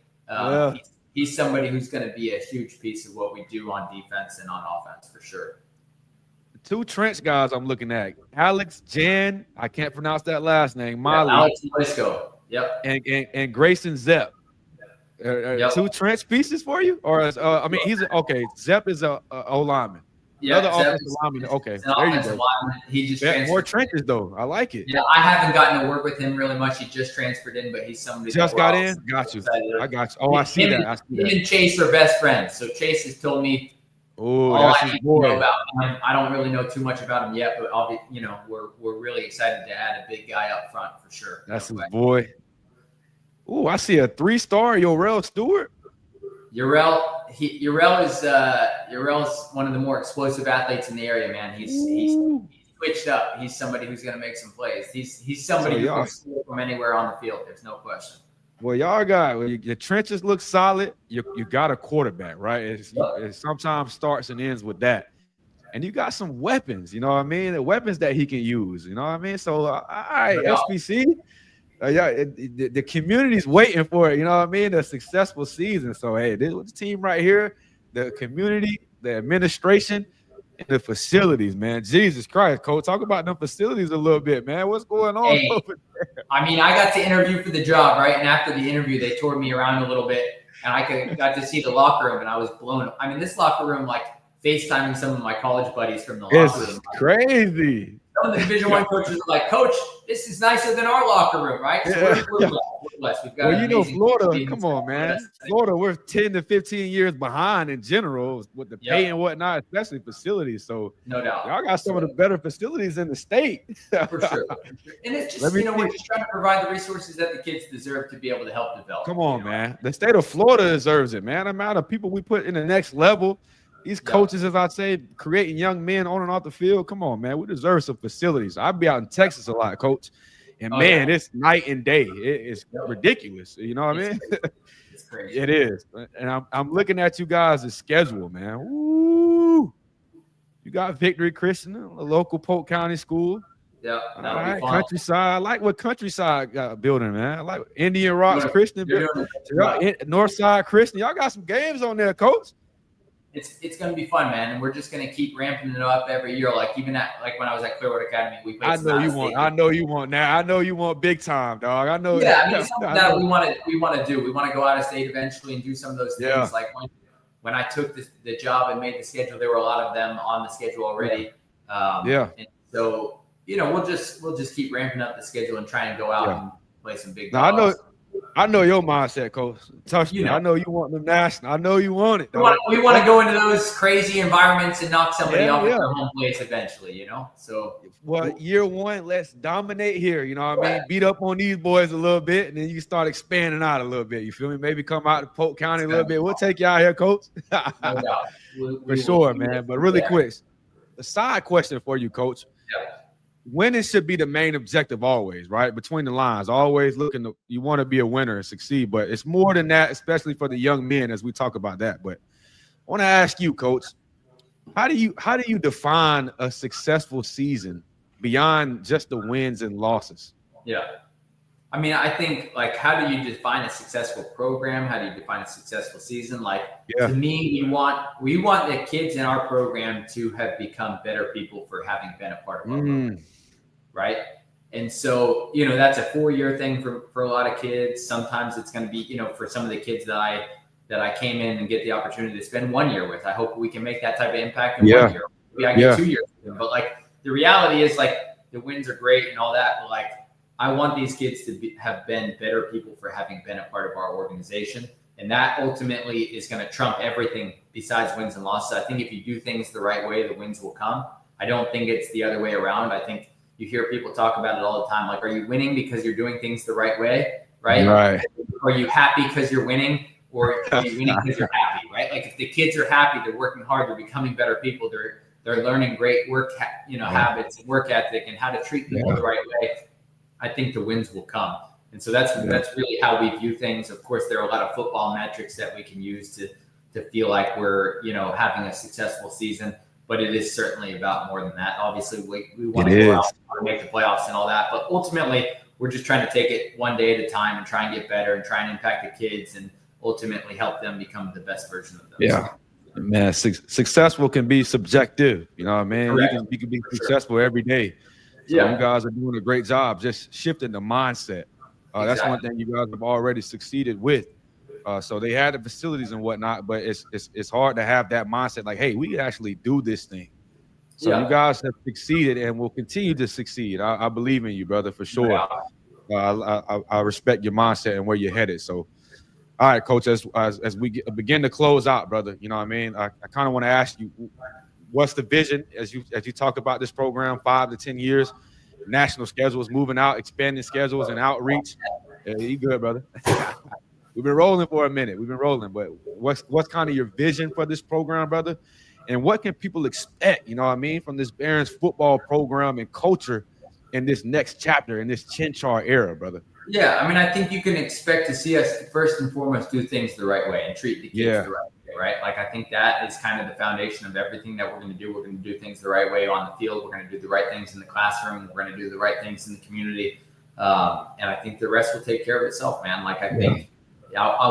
He's somebody who's going to be a huge piece of what we do on defense and on offense for sure. Two trench guys I'm looking at. Alex Jan, I can't pronounce that last name. Molly. Alex Blisco. Yep. And Grayson Zepp. Two trench pieces for you? Or Zepp is a O-lineman. Yeah, another offensive lineman. Okay, there you go. He just more trenches though. I like it. Yeah, I haven't gotten to work with him really much. He just transferred in, but he's somebody just got in. Got you. I got you. Oh, I see that. Him and Chase are best friends. So Chase has told me all I need to know about him. I don't really know too much about him yet, but we're really excited to add a big guy up front for sure. That's his boy. Oh, I see a 3-star Yorel Stewart. Yorel is one of the more explosive athletes in the area, man. He's switched up. He's somebody who's going to make some plays. He's somebody who can score from anywhere on the field. There's no question. Well, y'all got your trenches look solid. You got a quarterback, right? It sometimes starts and ends with that. And you got some weapons, you know what I mean? The weapons that he can use, you know what I mean? So, all right, SPC. The community's waiting for it, you know what I mean? A successful season. So, hey, this was the team right here, the community, the administration, and the facilities, man. Jesus Christ, Coach, talk about them facilities a little bit, man. What's going on over there? I mean, I got to interview for the job, right? And after the interview, they toured me around a little bit, and I got to see the locker room, and I was blown up. I mean, this locker room, like FaceTiming some of my college buddies from the locker room. It's crazy. Some of the Division I coaches are like, Coach, this is nicer than our locker room, right? So we're blessed. We've got Florida, come on, man. Florida, we're 10 to 15 years behind in general with the pay and whatnot, especially facilities. So no doubt, y'all got some of the better facilities in the state. For sure. And it's just, we're just trying to provide the resources that the kids deserve to be able to help develop. Come on, man. The state of Florida deserves it, man. The amount of people we put in the next level. These coaches, as I say, creating young men on and off the field. Come on, man. We deserve some facilities. I'll be out in Texas a lot, Coach. And, it's night and day. It's ridiculous. You know what I mean? It's crazy. It is. And I'm looking at you guys' schedule, man. Woo! You got Victory Christian, a local Polk County school. Yeah. All right, Countryside. I like what Countryside got building, man. I like Indian Rocks Christian. Northside Christian. Y'all got some games on there, Coach. It's going to be fun, man, and we're just going to keep ramping it up every year. Like even when I was at Clearwater Academy, we played. I know you want now. I know you want big time, dog. I know. Yeah, I mean, it's something that we want to do. We want to go out of state eventually and do some of those things. Yeah. Like when I took the job and made the schedule, there were a lot of them on the schedule already. And so we'll just keep ramping up the schedule and try and go out and play some big. Now, I know your mindset, Coach. Trust me. I know you want the national. I know you want it. We want to go into those crazy environments and knock somebody off their home place eventually, So, year one, let's dominate here. You know what I mean? Beat up on these boys a little bit, and then you start expanding out a little bit. You feel me? Maybe come out to Polk County a little bit. We'll take you out here, Coach. No doubt. For sure, man. But really quick, a side question for you, Coach. Yeah. Winning should be the main objective always, right? Between the lines, always you want to be a winner and succeed, but it's more than that, especially for the young men as we talk about that. But I want to ask you, Coach, how do you define a successful season beyond just the wins and losses? Yeah. I mean, I think, how do you define a successful program? How do you define a successful season? To me, we want the kids in our program to have become better people for having been a part of our program. Right. And so, that's a 4-year thing for a lot of kids. Sometimes it's going to be, for some of the kids that I came in and get the opportunity to spend 1 year with. I hope we can make that type of impact in 1 year. Maybe I get 2 years with them. But the reality is the wins are great and all that. But I want these kids to have been better people for having been a part of our organization. And that ultimately is going to trump everything besides wins and losses. I think if you do things the right way, the wins will come. I don't think it's the other way around. I think you hear people talk about it all the time. Are you winning because you're doing things the right way? Right. Are you happy because you're winning, or are you winning because you're happy? Right. If the kids are happy, they're working hard, they're becoming better people. They're learning great work, habits and work ethic and how to treat people the right way. I think the wins will come. And so that's really how we view things. Of course, there are a lot of football metrics that we can use to feel like we're, having a successful season, but it is certainly about more than that. Obviously, we want to go out and make the playoffs and all that, but ultimately we're just trying to take it one day at a time and try and get better and try and impact the kids and ultimately help them become the best version of themselves. Yeah, man, successful can be subjective. You know what I mean? Correct. You can be successful every day. So you guys are doing a great job just shifting the mindset. That's one thing you guys have already succeeded with. So they had the facilities and whatnot, but it's hard to have that mindset like, hey, we can actually do this thing. So you guys have succeeded and will continue to succeed. I believe in you, brother, for sure. I respect your mindset and where you're headed. So, all right, Coach, as we begin to close out, brother, you know what I mean? I kind of want to ask you, what's the vision as you talk about this program, 5 to 10 years, national schedules moving out, expanding schedules and outreach? You good, brother? We've been rolling for a minute. But what's kind of your vision for this program, brother? And what can people expect, you know what I mean, from this Barons football program and culture in this next chapter, in this Chinchar era, brother? Yeah, I mean, I think you can expect to see us first and foremost do things the right way and treat the kids the right way, right? Like, I think that is kind of the foundation of everything that we're going to do. We're going to do things the right way on the field. We're going to do the right things in the classroom. We're going to do the right things in the community. And I think the rest will take care of itself, man. Like, I think I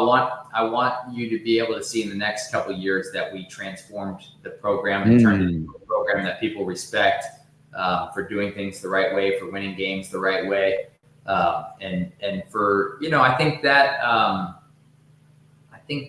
want you to be able to see in the next couple of years that we transformed the program and turned it into a program that people respect for doing things the right way, for winning games the right way. And for, I think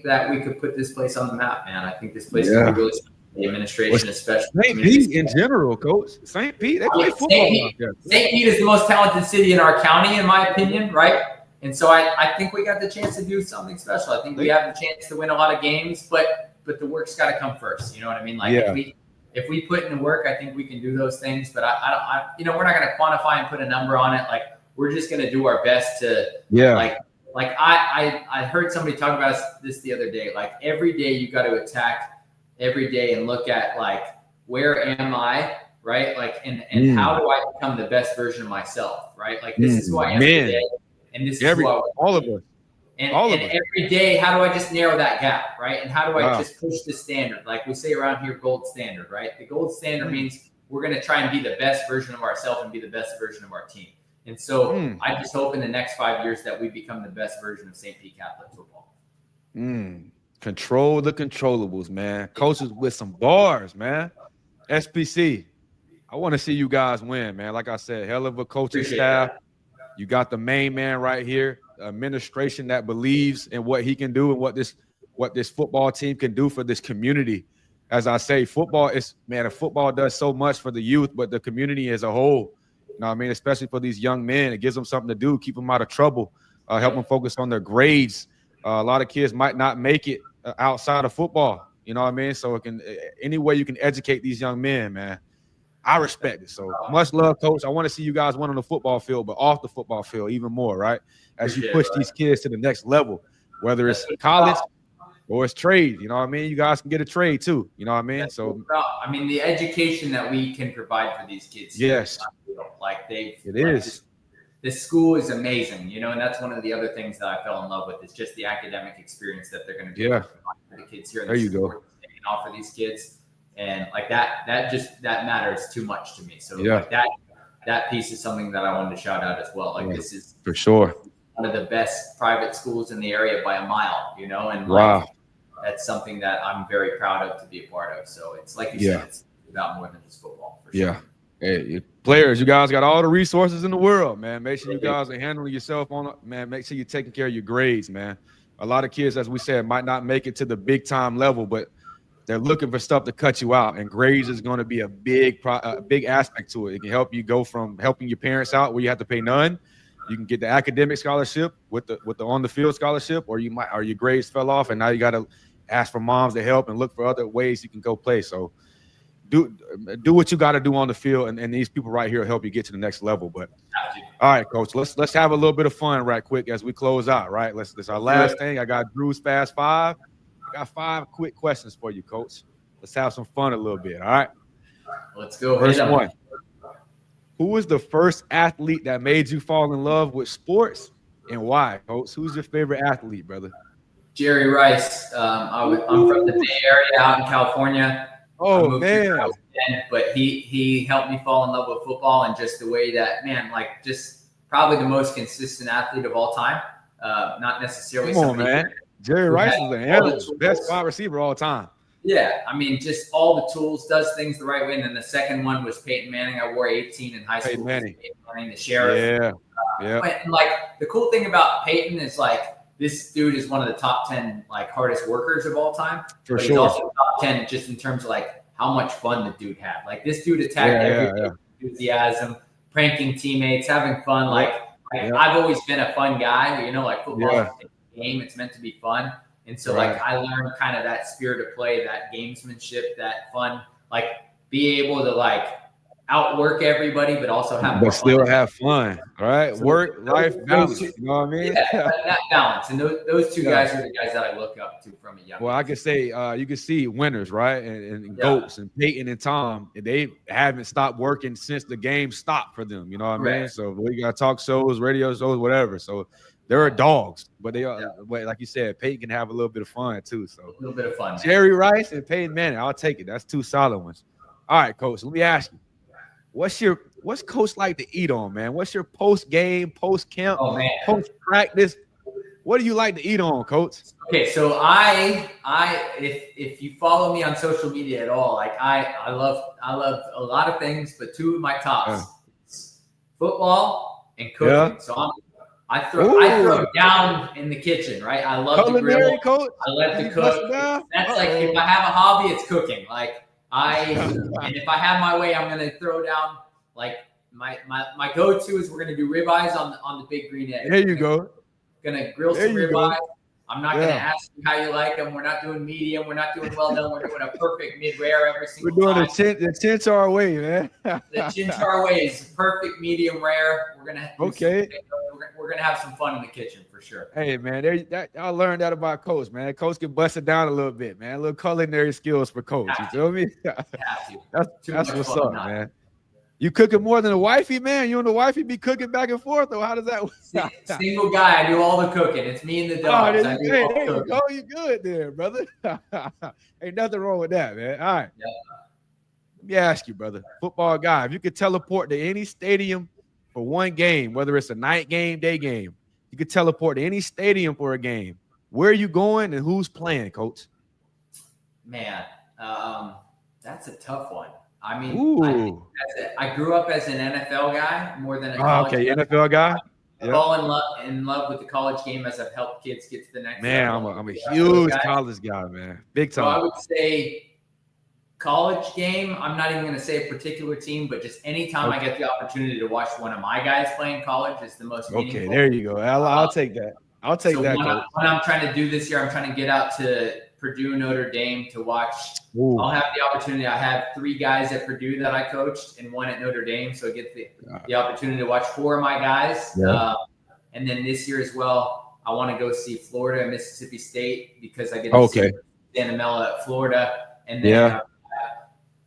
that we could put this place on the map, man. I think this place can be really special. The administration, especially St. Pete in general, Coach. St. Pete, they play football. St. Pete is the most talented city in our county, in my opinion, right? And so I think we got the chance to do something special. I think we have the chance to win a lot of games, but the work's got to come first. You know what I mean? Like, if we put in the work, I think we can do those things. But I we're not going to quantify and put a number on it. Like, we're just going to do our best to like I heard somebody talk about this the other day. Like, every day you got to attack every day and look at, like, where am I, right? Like, and how do I become the best version of myself, right? Like, this is who I am today, and this is who I all of us. And every day, how do I just narrow that gap, right? And how do I just push the standard? Like we say around here, gold standard, right? The gold standard means we're going to try and be the best version of ourselves and be the best version of our team. And so I just hope in the next 5 years that we become the best version of St. Pete Catholic football. Control the controllables, man. Coaches with some bars, man. SPC, I want to see you guys win, man. Like I said, hell of a coaching staff. You got the main man right here, administration that believes in what he can do and what this football team can do for this community. As I say, football does so much for the youth, but the community as a whole, you know what I mean? Especially for these young men, it gives them something to do, keep them out of trouble, help them focus on their grades. A lot of kids might not make it outside of football, you know what I mean? So any way you can educate these young men, man, I respect it. So much love, Coach. I want to see you guys win on the football field, but off the football field even more, right? As you push these kids to the next level, whether it's college or it's trade, you know what I mean? You guys can get a trade too, you know what I mean? So I mean, the education that we can provide for these kids. Yes. Like this school is amazing, you know, and that's one of the other things that I fell in love with is just the academic experience that they're going to be able to provide for the kids here. There you go. They can offer these kids. And like that matters too much to me. So like that piece is something that I wanted to shout out as well. Like this is for sure one of the best private schools in the area by a mile, you know, and that's something that I'm very proud of to be a part of. So it's like you said, it's about more than just football. For sure. Hey, players, you guys got all the resources in the world, man. Make sure you guys are handling yourself man. Make sure you're taking care of your grades, man. A lot of kids, as we said, might not make it to the big time level, but they're looking for stuff to cut you out, and grades is going to be a big aspect to it. It can help you go from helping your parents out where you have to pay none. You can get the academic scholarship with the on the field scholarship, or your grades fell off and now you got to ask for moms to help and look for other ways you can go play. So do what you got to do on the field, and these people right here will help you get to the next level. But all right, Coach, let's have a little bit of fun right quick as we close out. Right, this our last thing. I got Drew's Fast Five. I got 5 quick questions for you, Coach. Let's have some fun a little bit. All right. Let's go. First one. Who was the first athlete that made you fall in love with sports and why, Coach? Who's your favorite athlete, brother? Jerry Rice. I'm from the Bay Area out in California. Oh, man. But he helped me fall in love with football and just the way that, man, like just probably the most consistent athlete of all time. Not necessarily Come on, man. Jerry Rice is an animal, best wide receiver all time. Yeah, I mean, just all the tools, does things the right way. And then the second one was Peyton Manning. I wore 18 in high school. Peyton Manning, the sheriff. Yeah. And like the cool thing about Peyton is like this dude is one of the top 10 like hardest workers of all time. For sure. He's also top 10 just in terms of like how much fun the dude had. Like this dude attacked everything, enthusiasm, pranking teammates, having fun. I've always been a fun guy. You know, like football is a game. It's meant to be fun. And so, like, I learned kind of that spirit of play, that gamesmanship, that fun, like, be able to, like, outwork everybody, but also have but still have fun, right? So work-life balance, you know what I mean? Yeah, that balance. And those two guys are the guys that I look up to from a young age. I could say you can see winners, right? And GOATs and Peyton and Tom, they haven't stopped working since the game stopped for them, you know what I mean? So we got talk shows, radio shows, whatever. So there are dogs, but they are, like you said, Peyton can have a little bit of fun too. So a little bit of fun. Jerry Rice and Peyton Manning, I'll take it. That's two solid ones. All right, Coach, let me ask you. What's Coach like to eat on, man? What's your post-game, post-camp, post-practice? What do you like to eat on, Coach? Okay, so if you follow me on social media at all, like I love a lot of things, but two of my tops, football and cooking. So I throw down in the kitchen, right? I love to grill. Coach. I love to cook. That's like if I have a hobby, it's cooking. Like and if I have my way, I'm gonna throw down like my go-to is we're gonna do ribeyes on the big green egg. There you go. Gonna grill some ribeyes. I'm not gonna ask you how you like them. We're not doing medium. We're not doing well done. We're doing a perfect mid-rare every single time. We're doing the Chinchar way, man. The Chinchar way is perfect medium rare. We're gonna we're gonna have some fun in the kitchen for sure. Hey man, I learned that about Coach, man. Coach can bust it down a little bit, man. A little culinary skills for Coach. You feel me? That's what's up, man. You cooking more than a wifey, man? You and the wifey be cooking back and forth, or how does that work? Single guy, I do all the cooking. It's me and the dogs. There you go. You good there, brother. Ain't nothing wrong with that, man. All right. Let me ask you, brother, football guy, if you could teleport to any stadium for one game, whether it's a night game, day game, you could teleport to any stadium for a game. Where are you going and who's playing, Coach? Man, that's a tough one. I mean, I grew up as an NFL guy more than a college guy. NFL guy. I fall in love with the college game as I've helped kids get to the next level. I'm a huge college guy, man. Big time. So I would say college game. I'm not even going to say a particular team, but just anytime I get the opportunity to watch one of my guys play in college is the most meaningful. Okay, there you go. I'll take that. I'll take that. What I'm trying to do this year, I'm trying to get out to Purdue, Notre Dame to watch. I'll have the opportunity. I have 3 guys at Purdue that I coached and 1 at Notre Dame. So I get the opportunity to watch 4 of my guys. And then this year as well, I want to go see Florida and Mississippi State because I get to see Santa Mela at Florida. And then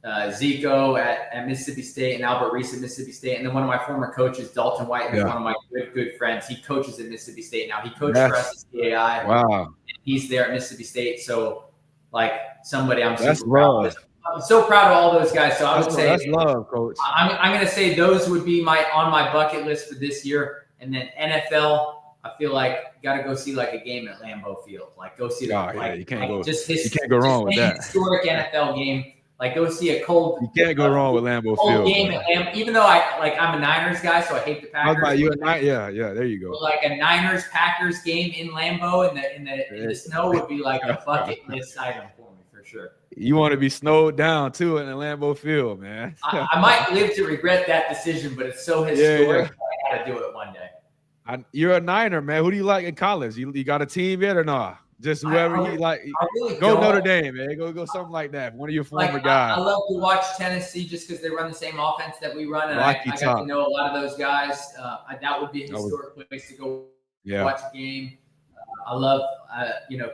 Zico at Mississippi State and Albert Reese at Mississippi State. And then one of my former coaches, Dalton White, who's one of my good friends. He coaches at Mississippi State now. He coached for us at CAI. Wow. He's there at Mississippi State. So, like, somebody I'm super proud of. I'm so proud of all those guys. So I would say that's love, Coach. I'm going to say those would be on my bucket list for this year. And then NFL, I feel like got to go see like a game at Lambeau Field. Like go see you can't go wrong with that. Historic NFL game. Like go see a cold. You can't go wrong with Lambeau Field. Game at Lambeau, even though I'm a Niners guy, so I hate the Packers. There you go. So like a Niners Packers game in Lambeau in the snow would be like a bucket list item for me for sure. You want to be snowed down too in the Lambeau Field, man. I might live to regret that decision, but it's so historic. I got to do it one day. You're a Niner, man. Who do you like in college? You got a team yet or not? Just whoever you like. Really go Notre Dame, man. Go something like that. One of your former guys. I love to watch Tennessee just because they run the same offense that we run, and I got to know a lot of those guys. That would be a historic place to go watch a game. I love,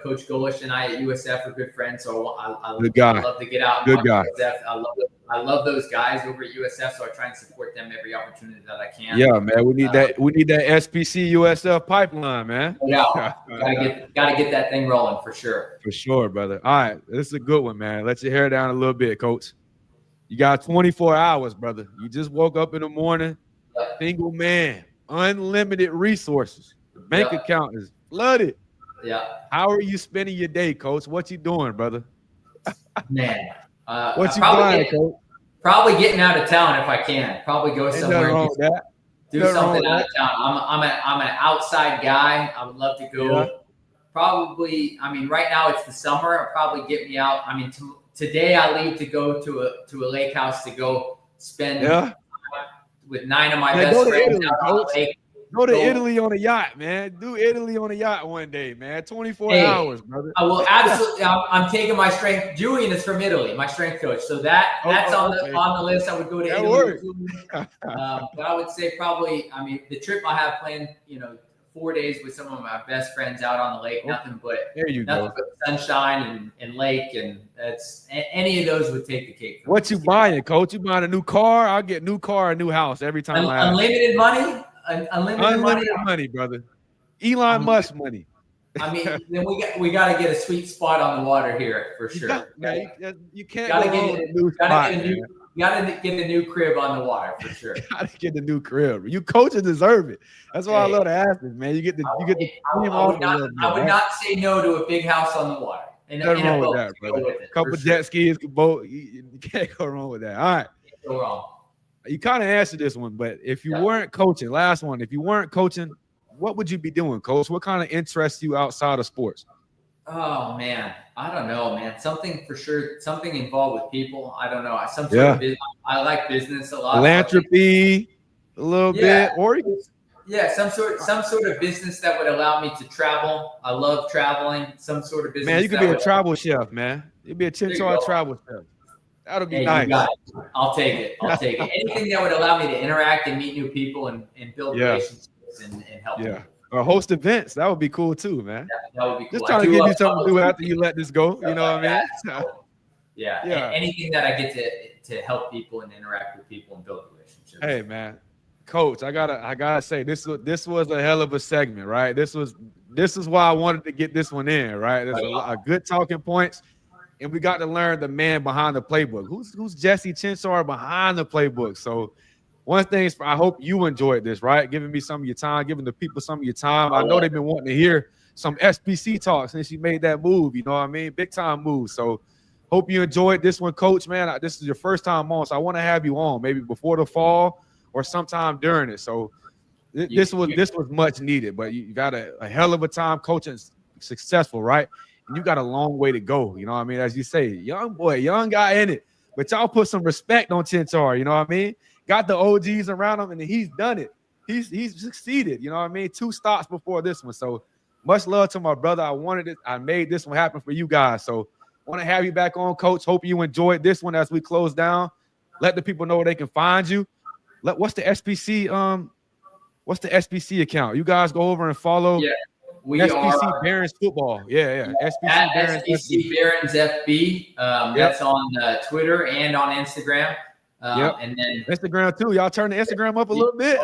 Coach Golish and I at USF are good friends, so I love to get out. Good guy. USF. I love I love those guys over at USF, so I try and support them every opportunity that I can. Yeah, man. We need that. We need that SPC USF pipeline, man. No doubt. Gotta get that thing rolling for sure. For sure, brother. All right, this is a good one, man. Let your hair down a little bit, coach. You got 24 hours, brother. You just woke up in the morning, single man, unlimited resources. The bank account is flooded. Yeah. How are you spending your day, coach? What you doing, brother? Man. What you buying, coach? Probably getting out of town if I can. Probably go somewhere and do something out of town. I'm an outside guy. I would love to go. Yeah. Probably. I mean, right now it's the summer. It'll probably get me out. I mean, today I leave to go to a lake house to go spend time with 9 of my best friends Italy, out on the lake. Go to Italy on a yacht, man. Do Italy on a yacht one day, man. 24 hours, brother. I will absolutely. I'm taking my strength. Julian is from Italy, my strength coach. So that's on the list. I would go to Italy. But I would say probably. I mean, the trip I have planned, 4 days with some of my best friends out on the lake. Nothing but sunshine and lake, and that's any of those would take the cake. What you buying, coach? You buying a new car? I'll get new car, a new house every time. Unlimited money. Unlimited money, brother. Elon Musk money. I mean, then we got to get a sweet spot on the water here for sure. You can't gotta get a new crib on the water for sure. Gotta get a new crib. You coaches deserve it. That's why I love to ask this, man. I would not say no to a big house on the water. Nothing wrong with that, brother. A couple jet skis, boat. You can't go wrong with that. All right. Can't go wrong. You kind of answered this one, but if you weren't coaching, last one, if you weren't coaching, what would you be doing, coach? What kind of interests you outside of sports? Oh, man. I don't know, man. Something for sure. Something involved with people. I don't know. Some sort of business. I like business a lot. Philanthropy a little bit. Or some sort of business that would allow me to travel. I love traveling. Some sort of business. Man, you could be a travel chef, man. You'd be a Chinchar travel chef. That'll be nice. I'll take it. Anything that would allow me to interact and meet new people and build relationships and help people. Or host events. That would be cool too, man. That would be cool. Just trying to give you something to do after you let this go. You know what I mean? Anything that I get to help people and interact with people and build relationships. Hey, man. Coach, I gotta say this was a hell of a segment, right? This is why I wanted to get this one in, right? There's a lot of good talking points. And we got to learn the man behind the playbook. Who's Jesse Chinchar behind the playbook? So one thing is, I hope you enjoyed this, right? Giving me some of your time, giving the people some of your time. I know they've been wanting to hear some SPC talk since you made that move. You know what I mean? Big time move. So hope you enjoyed this one, Coach. Man, this is your first time on, so I want to have you on maybe before the fall or sometime during it. So this was much needed. But you got a hell of a time coaching, successful, right? And you got a long way to go, you know what I mean? As you say, young guy in it. But y'all put some respect on Chinchar, you know what I mean? Got the OGs around him, and he's done it. He's succeeded, you know what I mean? 2 stops before this one. So much love to my brother. I made this one happen for you guys. So want to have you back on, Coach. Hope you enjoyed this one as we close down. Let the people know where they can find you. What's the SPC? What's the SPC account? You guys go over and follow. Yeah. We SPC Barons Football. Yeah. SPC Barons FB. That's on Twitter and on Instagram. And then Instagram too. Y'all turn the Instagram up a little bit.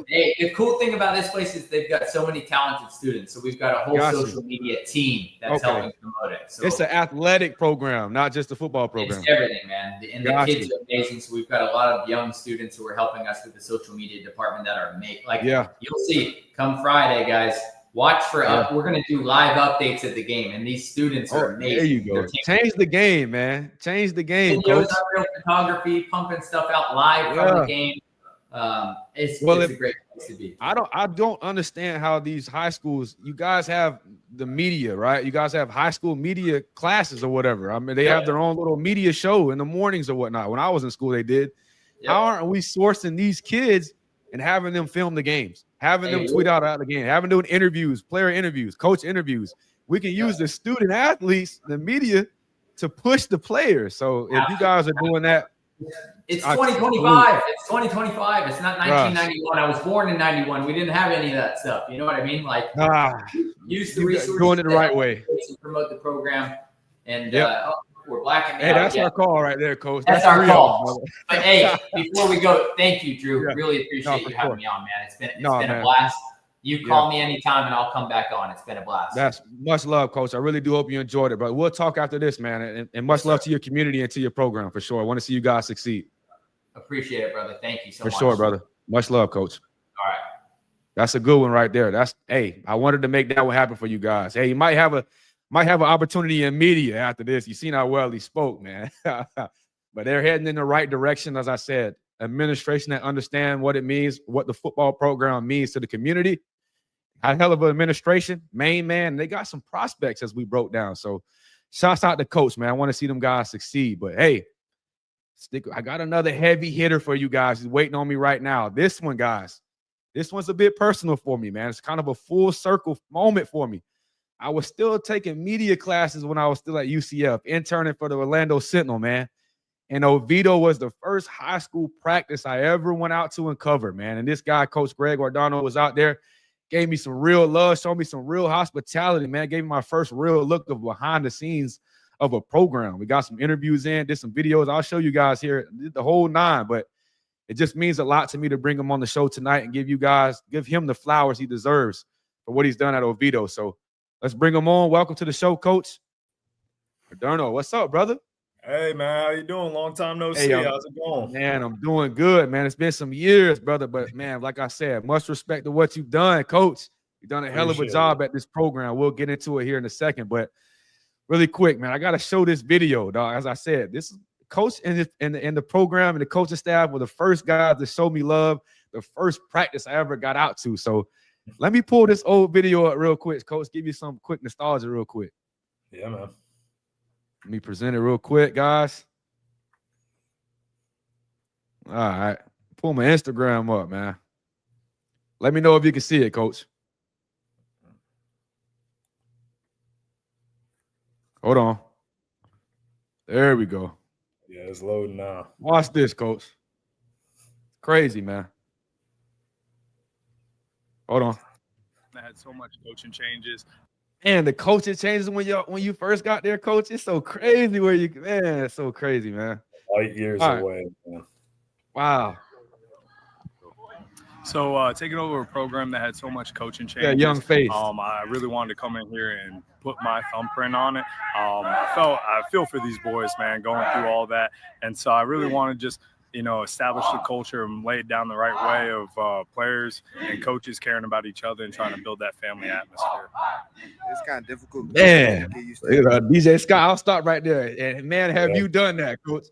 Hey, the cool thing about this place is they've got so many talented students. So we've got a whole social media team that's helping promote it. So it's an athletic program, not just a football program. It's everything, man. And the kids are amazing. So we've got a lot of young students who are helping us with the social media department that are amazing. You'll see come Friday, guys. Watch for we're going to do live updates at the game, and these students are amazing. There you go. Change the game, man. Change the game. Videos, real photography, pumping stuff out live from the game. It's a great place to be. I don't understand how these high schools. You guys have the media, right? You guys have high school media classes or whatever. I mean, they have their own little media show in the mornings or whatnot. When I was in school, they did. How aren't we sourcing these kids and having them film the games? Having them tweet out the game, having doing interviews, player interviews, coach interviews. We can use the student athletes, the media, to push the players. So if you guys are doing that, it's 2025. It's 2025. It's not 1991. I was born in 91. We didn't have any of that stuff. You know what I mean? Use the resources. Doing it the right way. To promote the program. And we're blacking me Hey, out. That's our call right there, Coach. That's our call. But hey, before we go, thank you, Drew. Really appreciate you having me on, man. It's been a blast. You call me anytime and I'll come back on. It's been a blast. That's much love, Coach. I really do hope you enjoyed it, but we'll talk after this, man. And much love to your community and to your program for sure. I want to see you guys succeed. Appreciate it, brother. Thank you so much. For sure, brother. Much love, Coach. All right. That's a good one right there. I wanted to make that one happen for you guys. Hey, you might have an opportunity in media after this. You seen how well he spoke, man. But they're heading in the right direction, as I said. Administration that understand what it means, what the football program means to the community. A hell of an administration, main man. They got some prospects as we broke down. So shouts out to Coach, man. I want to see them guys succeed. But hey, I got another heavy hitter for you guys. He's waiting on me right now. This one, guys. This one's a bit personal for me, man. It's kind of a full circle moment for me. I was still taking media classes when I was still at UCF, interning for the Orlando Sentinel, man. And Oviedo was the first high school practice I ever went out to and covered, man. And this guy, Coach Greg Odierno, was out there, gave me some real love, showed me some real hospitality, man. Gave me my first real look of behind the scenes of a program. We got some interviews in, did some videos. I'll show you guys here the whole 9, but it just means a lot to me to bring him on the show tonight and give him the flowers he deserves for what he's done at Oviedo. So let's bring him on. Welcome to the show, Coach Odierno. What's up, brother? Hey, man. How you doing? Long time no see. How's it going? Man, I'm doing good, man. It's been some years, brother. But, man, like I said, much respect to what you've done, Coach. You've done a hell of a job at this program. We'll get into it here in a second. But really quick, man, I got to show this video, dog. As I said, this is Coach and the program and the coaching staff were the first guys to show me love, the first practice I ever got out to. So let me pull this old video up real quick, Coach. Give you some quick nostalgia real quick. Yeah, man. Let me present it real quick, guys. All right. Pull my Instagram up, man. Let me know if you can see it, Coach. Hold on. There we go. Yeah, it's loading now. Watch this, Coach. Crazy, man. Hold on. I had so much coaching changes. And the coaching changes when you first got there, Coach. It's so crazy it's so crazy, man. Light years away, man. Wow. So taking over a program that had so much coaching changes. Yeah, young face. I really wanted to come in here and put my thumbprint on it. I feel for these boys, man, going through all that. And so I really want to just, establish the culture and lay it down the right way of players and coaches caring about each other and trying to build that family atmosphere. It's kind of difficult. Man, DJ Scott, I'll stop right there. And man, have you done that, Coach?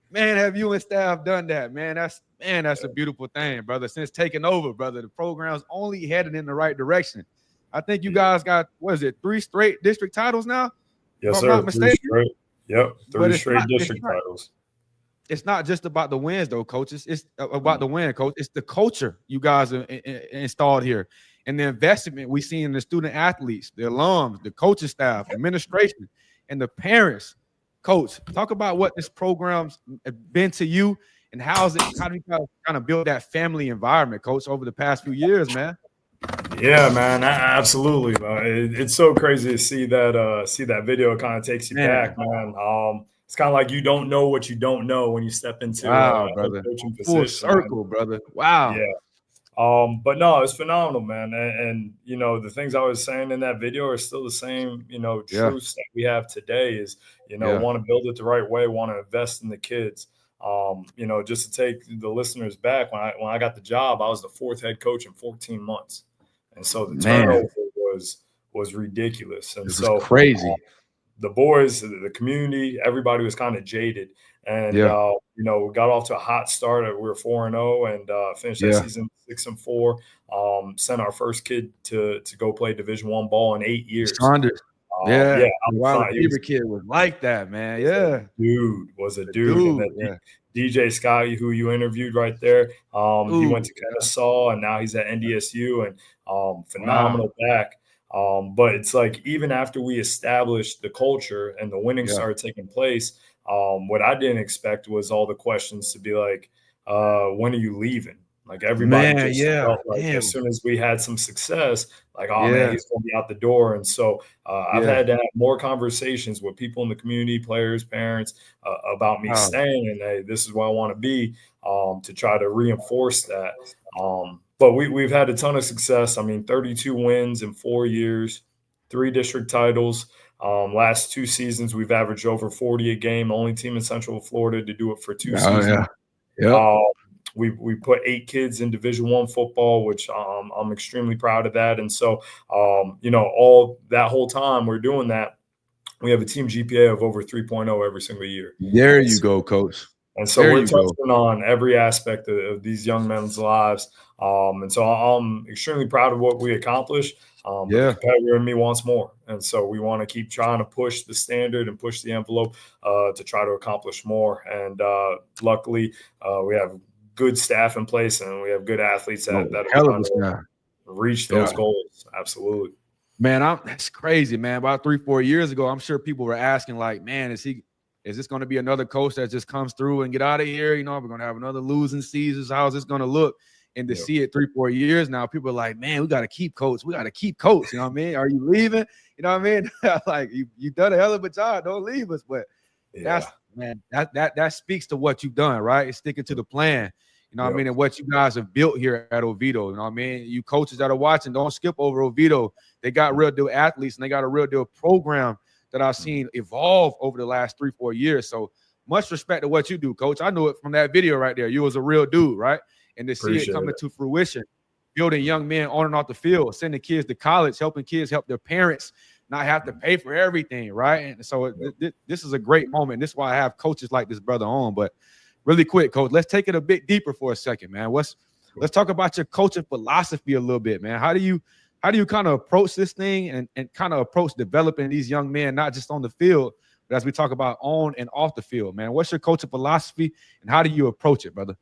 Man, have you and staff done that, man? That's a beautiful thing, brother. Since taking over, brother, the program's only headed in the right direction. I think you guys got, 3 straight district titles now? Yes, sir. 3 straight. Yep, 3 straight district titles. It's not just about the wins, though, Coach. It's about the win, Coach. It's the culture you guys are installed here, and the investment we see in the student athletes, the alums, the coaching staff, administration, and the parents. Coach, talk about what this program's been to you, and how do you guys kind of build that family environment, Coach, over the past few years, man? Yeah, man, absolutely. It's so crazy to see that video. It kind of takes you back, man. It's kind of like you don't know what you don't know when you step into brother. Coaching position. Full circle, brother. Wow. Yeah. But no, it's phenomenal, man. And the things I was saying in that video are still the same, truths that we have today is, want to build it the right way, want to invest in the kids. Just to take the listeners back, when I got the job, I was the 4th head coach in 14 months. And so the turnover was ridiculous. And so crazy. The boys, the community, everybody was kind of jaded. And, we got off to a hot start. We were 4-0 and finished that season 6-4. Sent our first kid to go play Division I ball in 8 years. Saunders. Wow, favorite kid was like that, man. Yeah. Was a dude. And then DJ Scotty, who you interviewed right there, he went to Kennesaw and now he's at NDSU and phenomenal back. But it's like even after we established the culture and the winning started taking place, what I didn't expect was all the questions to be like, when are you leaving? Like everybody Man, just yeah, felt like damn. as soon as we had some success, like, oh Yeah. man, he's going to be out the door. And so I've Yeah. had to have more conversations with people in the community, players, parents, about me Wow. staying, and hey, this is where I want to be, to try to reinforce that. But we've had a ton of success. I mean, 32 wins in 4 years, 3 district titles. Last 2 seasons, we've averaged over 40 a game. Only team in Central Florida to do it for 2 seasons. Yeah. We put 8 kids in Division I football, which I'm extremely proud of that. And so, all that whole time we're doing that, we have a team GPA of over 3.0 every single year. There you go, Coach. And so we're touching on every aspect of these young men's lives. And so I'm extremely proud of what we accomplished. But the competitor in me wants more. And so we want to keep trying to push the standard and push the envelope to try to accomplish more. And luckily, we have good staff in place, and we have good athletes that are trying to reach those goals. Absolutely. Man, that's crazy, man. About 3-4 years ago, I'm sure people were asking, like, man, is this going to be another coach that just comes through and get out of here? You know, we're going to have another losing season. How's this going to look? And to see it 3-4 years now, people are like, man, we got to keep coach. We got to keep coach. You know what I mean? Are you leaving? You know what I mean? Like, you done a hell of a job. Don't leave us. But that speaks to what you've done, right? It's sticking to the plan. You know what I mean? And what you guys have built here at Oviedo. You know what I mean? You coaches that are watching, don't skip over Oviedo. They got real deal athletes, and they got a real deal program that I've seen evolve over the last 3-4 years. So much respect to what you do, Coach. I knew it from that video right there. You was a real dude, right? And to see it coming to fruition, building young men on and off the field, sending kids to college, helping kids help their parents not have to pay for everything, right? And so this is a great moment. This is why I have coaches like this brother on. But really quick, Coach, let's take it a bit deeper for a second, man. Let's talk about your coaching philosophy a little bit, man. How do you kind of approach this thing and kind of approach developing these young men, not just on the field, but as we talk about on and off the field, man? What's your coaching philosophy, and how do you approach it, brother?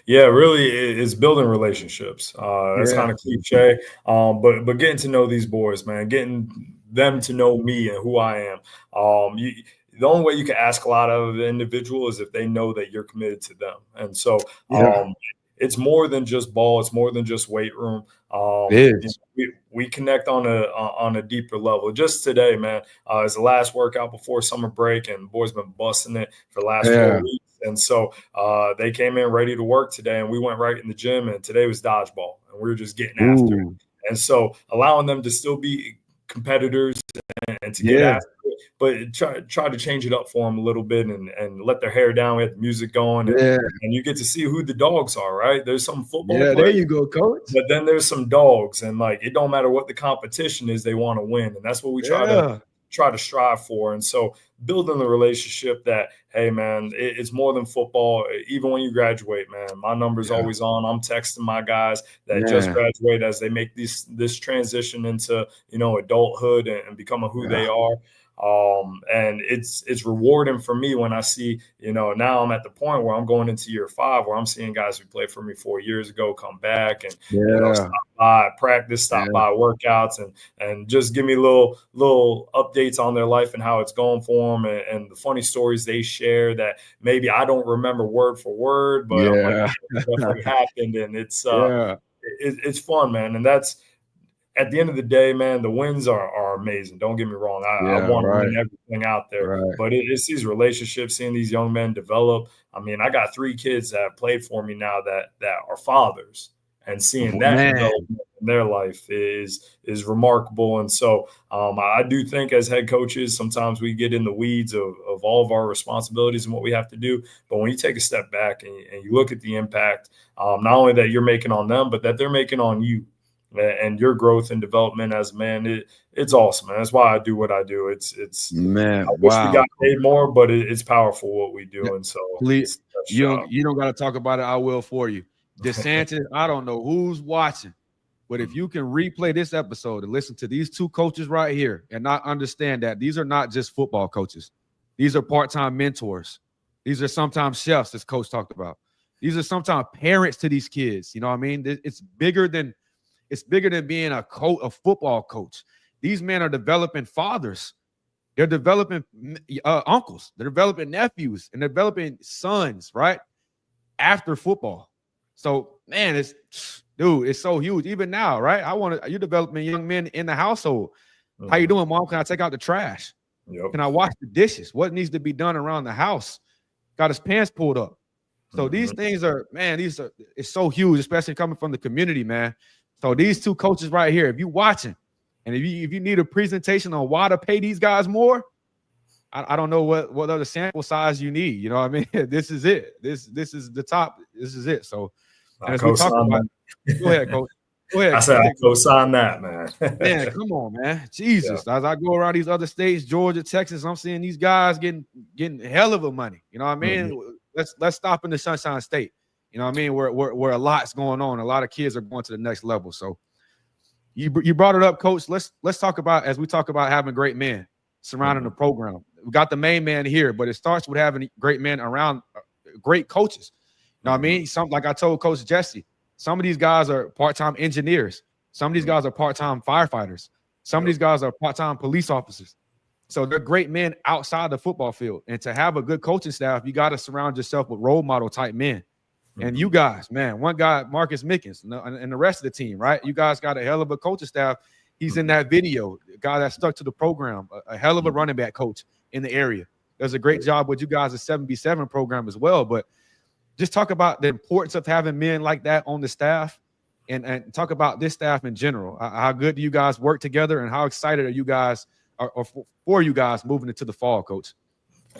Yeah, really, it's building relationships. That's kind of cliche, but getting to know these boys, man, getting them to know me and who I am. The only way you can ask a lot of an individual is if they know that you're committed to them. And so it's more than just ball. It's more than just weight room. We connect on a deeper level. Just today, man, it's the last workout before summer break, and the boys been busting it for the last 4 weeks. And so they came in ready to work today, and we went right in the gym, and today was dodgeball, and we were just getting after it. And so allowing them to still be competitors and to get after it, but try to change it up for them a little bit and let their hair down. We had the music going, and you get to see who the dogs are, right? There's some football players, there you go, Coach. But then there's some dogs, and like it don't matter what the competition is, they want to win, and that's what we try to strive for. And so building the relationship that, hey, man, it's more than football. Even when you graduate, man, my number's always on. I'm texting my guys that just graduate as they make this transition into, adulthood and becoming who they are. And it's rewarding for me when I see, now I'm at the point where I'm going into year 5, where I'm seeing guys who played for me 4 years ago come back and stop by practice, stop by workouts, and just give me little updates on their life and how it's going for them, and the funny stories they share that maybe I don't remember word for word, but I'm like, it definitely happened, and it's fun, man. And that's, at the end of the day, man, the wins are amazing. Don't get me wrong. I want to win everything out there. But it's these relationships, seeing these young men develop. I mean, I got 3 kids that have played for me now that are fathers, and seeing that development in their life is remarkable. And so I do think as head coaches, sometimes we get in the weeds of all of our responsibilities and what we have to do. But when you take a step back and you look at the impact, not only that you're making on them, but that they're making on you, and your growth and development as a man, it's awesome, man. That's why I do what I do. It's man. I wish we got paid more, but it's powerful what we do. And so please, you don't got to talk about it. I will for you. DeSantis, I don't know who's watching, but if you can replay this episode and listen to these 2 coaches right here and not understand that these are not just football coaches. These are part-time mentors. These are sometimes chefs, as Coach talked about. These are sometimes parents to these kids. You know what I mean? It's bigger than being a football coach. These men are developing fathers. They're developing uncles. They're developing nephews and developing sons, right? After football. So man, it's so huge. Even now, right? You developing young men in the household. How you doing, Mom? Can I take out the trash? Yep. Can I wash the dishes? What needs to be done around the house? Got his pants pulled up. So these things are, man, it's so huge, especially coming from the community, man. So these two coaches right here, if you watching, and if you need a presentation on why to pay these guys more, I don't know what other sample size you need. You know what I mean? This is it. This is the top. This is it. So as we talk about, go ahead, Coach. Go ahead. I said I co-sign that, man. Man, come on, man. Jesus. Yeah. As I go around these other states, Georgia, Texas, I'm seeing these guys getting hell of a money. You know what I mean? Let's stop in the Sunshine State. You know what I mean? Where a lot's going on. A lot of kids are going to the next level. So you brought it up, Coach. Let's talk about, as we talk about having great men surrounding the program. We got the main man here, but it starts with having great men around great coaches. You know what I mean? Like I told Coach Jesse, some of these guys are part-time engineers. Some of these guys are part-time firefighters. Some of these guys are part-time police officers. So they're great men outside the football field. And to have a good coaching staff, you got to surround yourself with role model type men. And you guys, man, one guy, Marcus Mickens, and the rest of the team, right? You guys got a hell of a coaching staff. He's in that video, a guy that stuck to the program, a hell of a running back coach in the area. Does a great job with you guys' 7B7 program as well. But just talk about the importance of having men like that on the staff, and talk about this staff in general. How good do you guys work together, and how excited are you guys or for you guys moving into the fall, Coach?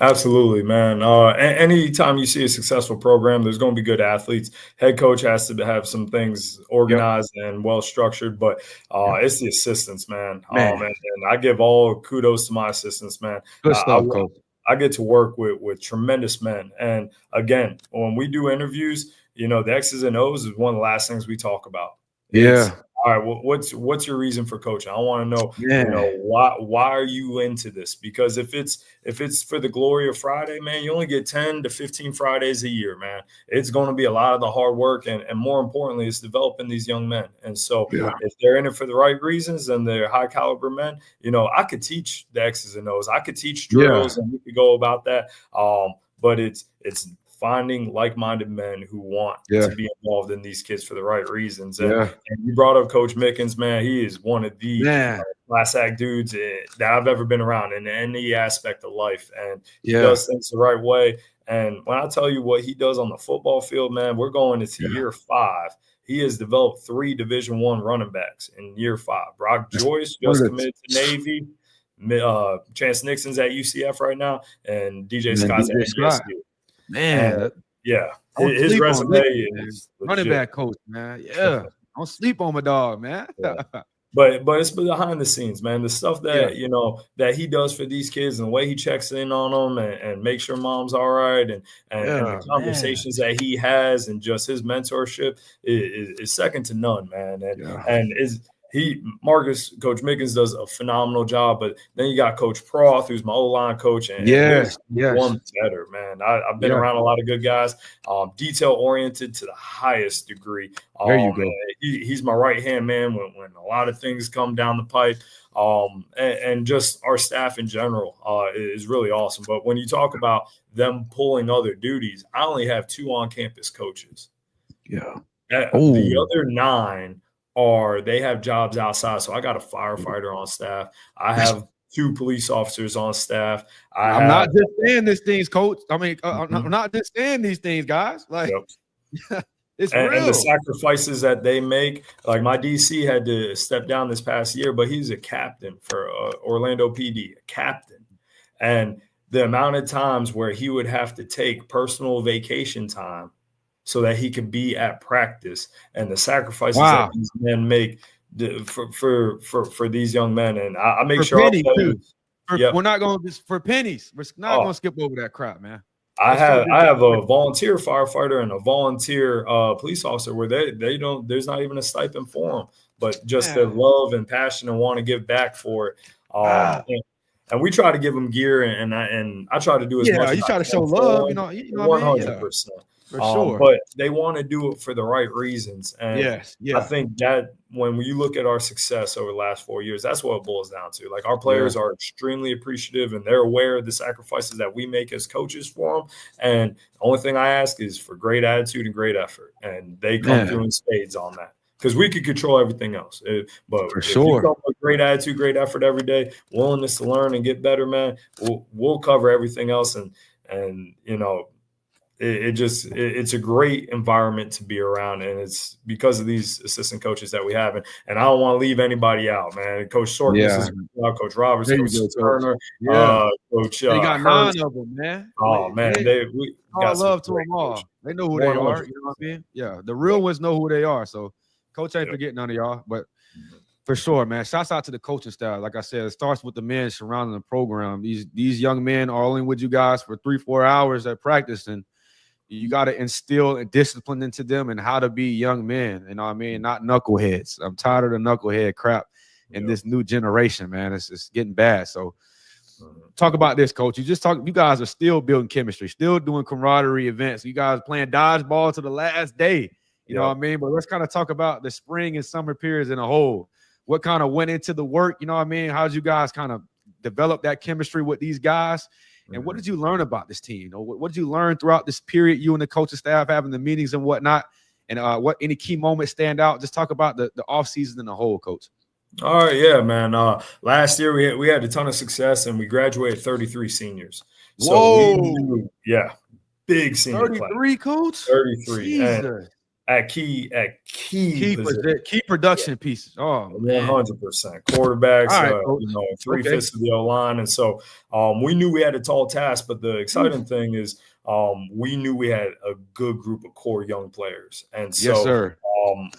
Absolutely, man. Anytime you see a successful program, there's going to be good athletes. Head coach has to have some things organized and well structured, but it's the assistants, man. And I give all kudos to my assistants, man. Good stuff, Coach. I get to work with tremendous men. And again, when we do interviews, the X's and O's is one of the last things we talk about. All right, well, what's your reason for coaching? I want to know, why are you into this? Because if it's for the glory of Friday, man, you only get 10 to 15 Fridays a year, man. It's going to be a lot of the hard work, and more importantly, it's developing these young men. And so if they're in it for the right reasons and they're high caliber men, I could teach the X's and O's. I could teach drills and we could go about that. But it's finding like-minded men who want to be involved in these kids for the right reasons. And you brought up Coach Mickens, man. He is one of the class act dudes that I've ever been around in any aspect of life. And he does things the right way. And when I tell you what he does on the football field, man, we're going into year 5. He has developed 3 Division I running backs in year 5. Brock Joyce just committed to Navy. Chance Nixon's at UCF right now, and DJ Scott's at NDSU. Man, his resume is running back coach, man. Yeah, don't sleep on my dog, man. But it's behind the scenes, man. The stuff that that he does for these kids and the way he checks in on them and makes sure mom's all right, and the conversations that he has and just his mentorship is second to none, man. And Coach Mickens does a phenomenal job, but then you got Coach Proth, who's my O-line coach, and one better, man. I've been around a lot of good guys, detail-oriented to the highest degree. There you go. He's my right-hand man when a lot of things come down the pipe, and just our staff in general is really awesome. But when you talk about them pulling other duties, I only have 2 on-campus coaches. The other 9 they have jobs outside. So I got a firefighter on staff. I have 2 police officers on staff. I'm not just saying these things, Coach. I mean, I'm not just saying these things, guys. Like, it's real. And the sacrifices that they make. Like, my DC had to step down this past year, but he's a captain for Orlando PD, a captain. And the amount of times where he would have to take personal vacation time so that he could be at practice, and the sacrifices that these men make for these young men. And I make sure we're not going to for pennies. We're not going to skip over that crap, man. I have a volunteer firefighter and a volunteer police officer where they don't. There's not even a stipend for them, but just their love and passion and want to give back for it. And we try to give them gear, and I try to do as much. Yeah, you try to show love, you know what I mean? 100%. For sure. But they want to do it for the right reasons. And yeah. I think that when you look at our success over the last 4 years, that's what it boils down to. Like, our players are extremely appreciative, and they're aware of the sacrifices that we make as coaches for them. And the only thing I ask is for great attitude and great effort. And they come through in spades on that. Because we could control everything else. But if you come with great attitude, great effort every day, willingness to learn and get better, man, we'll cover everything else. And you know, it's a great environment to be around, and it's because of these assistant coaches that we have. And I don't want to leave anybody out, man. Coach Sorkins is Coach Roberts, Coach Turner, Coach. They got 9 of them, man. Oh man, we got love to them all. They know who they are. You know what I mean? Yeah, the real ones know who they are. So Coach ain't forgetting none of y'all, but for sure, man. Shouts out to the coaching staff. Like I said, it starts with the men surrounding the program. These young men are only with you guys for 3-4 hours at practice, and you got to instill a discipline into them and how to be young men. You know what I mean? Not knuckleheads. I'm tired of the knucklehead crap in this new generation, man. It's getting bad. So talk about this, Coach. You guys are still building chemistry, still doing camaraderie events. You guys playing dodgeball to the last day. You know what I mean? But let's kind of talk about the spring and summer periods in a whole. What kind of went into the work? You know what I mean? How'd you guys kind of develop that chemistry with these guys? And what did you learn about this team? You know, what did you learn throughout this period, you and the coaching staff having the meetings and whatnot? And what any key moments stand out? Just talk about the offseason in the whole, Coach. All right, yeah, man. Last year we had a ton of success, and we graduated 33 seniors. So whoa, big senior 33, Coach. 33. Jesus. At key production pieces. Oh, 100%. Quarterbacks, right, 3/5 of the O-line. And so we knew we had a tall task, but the exciting thing is we knew we had a good group of core young players. And so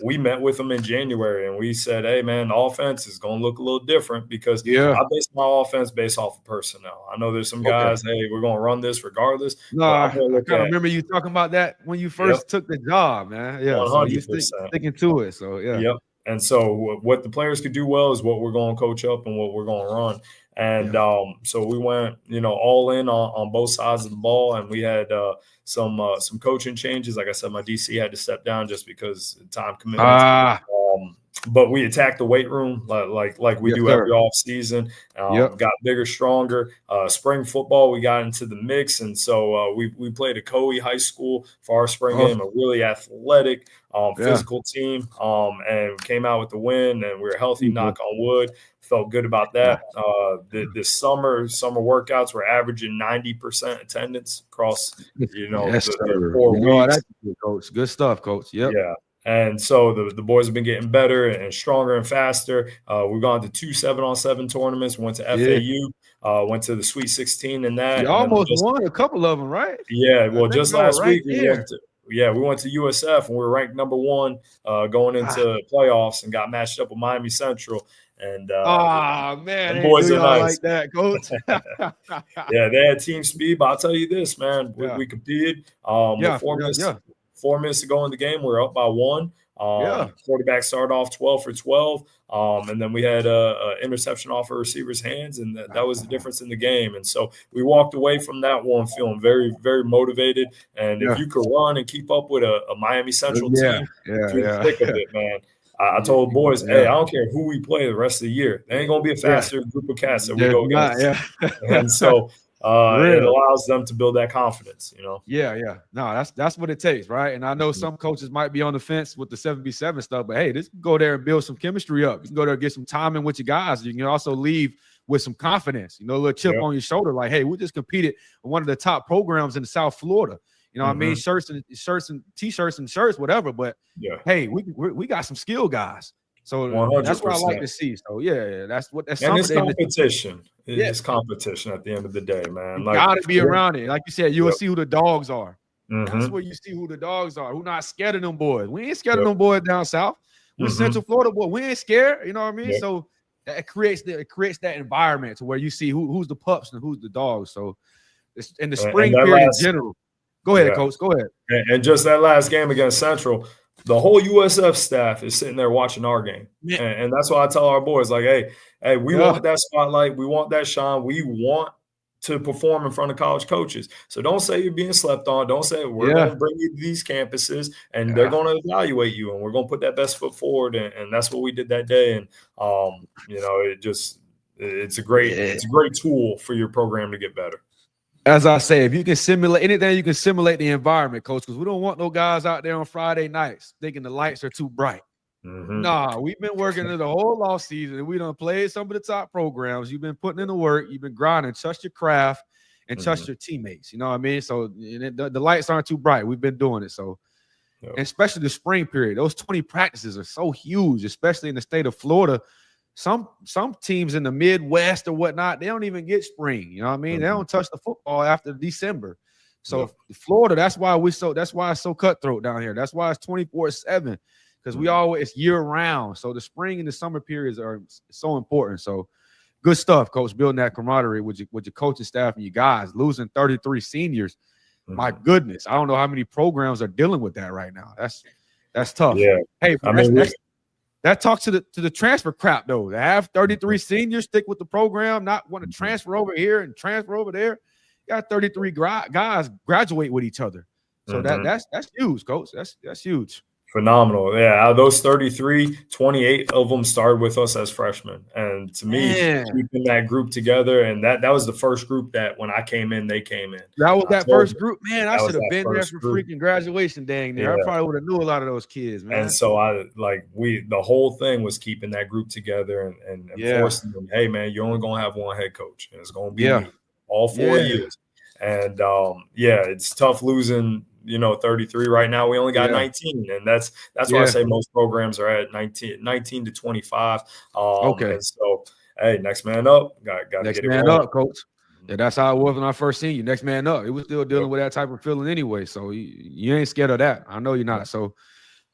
we met with them in January, and we said, hey, man, the offense is going to look a little different because I base my offense based off of personnel. I know there's some guys, hey, we're going to run this regardless. No, I kind of remember you talking about that when you first took the job, man. Yeah, 100%. So you sticking to it. So, Yep. And so what the players could do well is what we're going to coach up and what we're going to run. And so we went, all in on both sides of the ball, and we had some coaching changes. Like I said, my DC had to step down just because of time commitments. But we attacked the weight room like we do every off season. Got bigger, stronger. Spring football, we got into the mix, and so we played a Coe High School for our spring game, a really athletic, physical team, and came out with the win. And we were healthy. Knock on wood. Felt good about that. This summer workouts were averaging 90% attendance across the 4 weeks. That's good, Coach. Good stuff, Coach. Yep. Yeah. And so the boys have been getting better and stronger and faster. We've gone to 2 7-on-7 tournaments. Went to FAU. Went to the Sweet 16 in that. You almost won a couple of them, right? Yeah. Well, just last week we went to USF, and we were ranked number 1 going into playoffs, and got matched up with Miami Central. And man, the boys are nice like that, Coach. They had team speed, but I'll tell you this, man, we competed. 4 minutes to go in the game, we're up by 1. Quarterback started off 12 for 12, and then we had a interception off a receiver's hands, and that was the difference in the game. And so we walked away from that one feeling very, very motivated. And if you could run and keep up with a Miami Central team through the thick of it, man. I told the boys, hey, I don't care who we play the rest of the year. There ain't going to be a faster group of cats that we go against. And so it allows them to build that confidence, Yeah. No, that's what it takes, right? And I know some coaches might be on the fence with the 7v7 stuff, but hey, just go there and build some chemistry up. You can go there and get some timing with your guys. You can also leave with some confidence, a little chip on your shoulder, like, hey, we just competed in one of the top programs in South Florida. You know what I mean? Shirts and T-shirts and shirts, whatever. But hey, we got some skill guys. So 100%. That's what I like to see. So that's and it's competition. It's competition at the end of the day, man. You gotta be around it. Like you said, you'll see who the dogs are. That's where you see who the dogs are. Who not scared of them boys. We ain't scared of them boys down south. We're Central Florida boys. We ain't scared. You know what I mean? So it creates that environment to where you see who's the pups and who's the dogs. So it's in the spring period in general. Go ahead, Coach. Go ahead. And just that last game against Central, the whole USF staff is sitting there watching our game. Yeah. And that's why I tell our boys, like, hey, we want that spotlight. We want that shine. We want to perform in front of college coaches. So don't say you're being slept on. Don't say we're going to bring you to these campuses and they're going to evaluate you and we're going to put that best foot forward. And that's what we did that day. And, it's a great tool for your program to get better. As I say, if you can simulate anything, you can simulate the environment, coach, because we don't want no guys out there on Friday nights thinking the lights are too bright. Mm-hmm. Nah, we've been working the whole off season and we done played some of the top programs. You've been putting in the work, you've been grinding, trust your craft and trust your teammates. You know what I mean? So the lights aren't too bright. We've been doing it. So, and especially the spring period, those 20 practices are so huge, especially in the state of Florida. Some teams in the Midwest or whatnot, they don't even get spring. You know what I mean? They don't touch the football after December. So Florida, that's why it's so cutthroat down here. That's why it's 24/7. Because we always year round. So the spring and the summer periods are so important. So good stuff, coach, building that camaraderie with your coaching staff and you guys. Losing 33 seniors. My goodness. I don't know how many programs are dealing with that right now. That's tough. Yeah. Hey, that talks to the transfer crap, though. To have 33 seniors stick with the program, not want to transfer over here and transfer over there. You got 33 guys graduate with each other. So that's huge, coach. That's huge. Phenomenal. Yeah, out of those 33, 28 of them started with us as freshmen. And to me, keeping that group together, and that was the first group that when I came in, they came in. That was that first group. Man, I should have been there for freaking graduation dang there. I probably would have knew a lot of those kids, man. And so the whole thing was keeping that group together and forcing them, hey, man, you're only going to have one head coach. And it's going to be me all 4 years. And, it's tough losing – 33 right now. We only got 19, and that's why I say most programs are at 19 to 25. And so, hey, next man up. Got to get it man going. up, coach. Yeah, that's how it was when I first seen you. Next man up. It was still dealing with that type of feeling anyway. So you ain't scared of that. I know you're not. So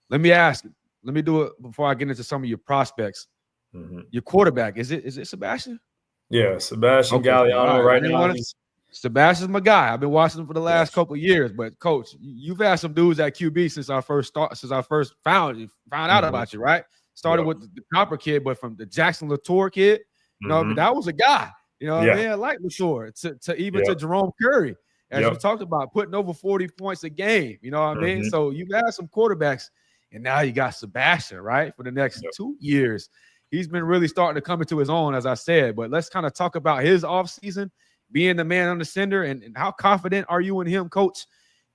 let me ask. Let me do it before I get into some of your prospects. Your quarterback is it Sebastian? Yeah, Sebastian Galliano right now. Sebastian's my guy. I've been watching him for the last couple of years. But coach, you've had some dudes at QB since I first found out about you, right? Started with the Copper kid, but from the Jackson Latour kid, that was a guy. You know what I mean? I like Latour to Jerome Curry, as you talked about, putting over 40 points a game. You know what I mean? So you've had some quarterbacks, and now you got Sebastian, right? For the next 2 years. He's been really starting to come into his own, as I said. But let's kind of talk about his offseason. Being the man on the center, and how confident are you in him, coach?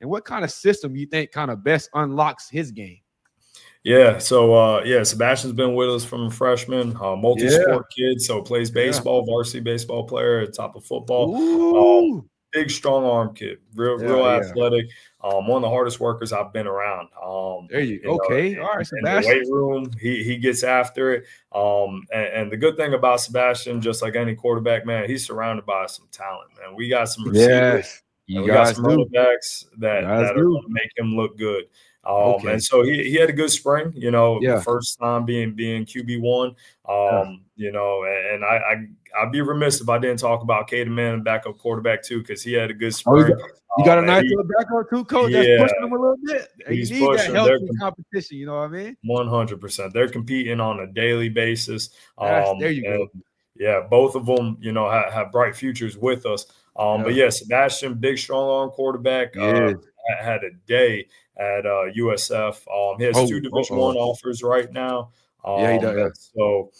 And what kind of system you think kind of best unlocks his game? Yeah, so Sebastian's been with us from a freshman, multi-sport kid, so plays baseball, varsity baseball player, top of football. Big, strong arm kid, real athletic. One of the hardest workers I've been around. There you go. Okay. All right, Sebastian. In the weight room, he gets after it. And the good thing about Sebastian, just like any quarterback, man, he's surrounded by some talent, man. We got some receivers. We got some running backs that are going to make him look good. And so he had a good spring, first time being QB1, and I'd be remiss if I didn't talk about Caden Mann, backup quarterback too, because he had a good spring. You got a nice little backup too, coach. That's pushing him a little bit. He's you need pushing. that healthy competition. You know what I mean? 100%. They're competing on a daily basis. There you go. Yeah, both of them, have bright futures with us. But Sebastian, big, strong arm quarterback, had a day at USF. He has 2 Division I offers right now. He does. So,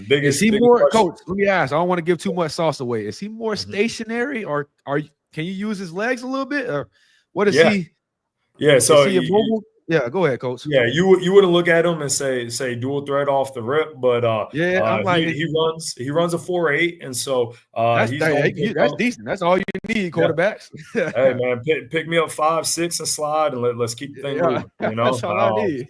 is he more, coach? Let me ask. I don't want to give too much sauce away. Is he more stationary, or can you use his legs a little bit, or what is he? Yeah. So is he immobile? Yeah, go ahead, coach. Yeah, you wouldn't look at him and say dual threat off the rip, but I'm like, he runs a 4.8, and so that's decent. That's all you need, quarterbacks. Hey man, pick me up 5'6" and slide, and let's keep the thing moving. That's all I need.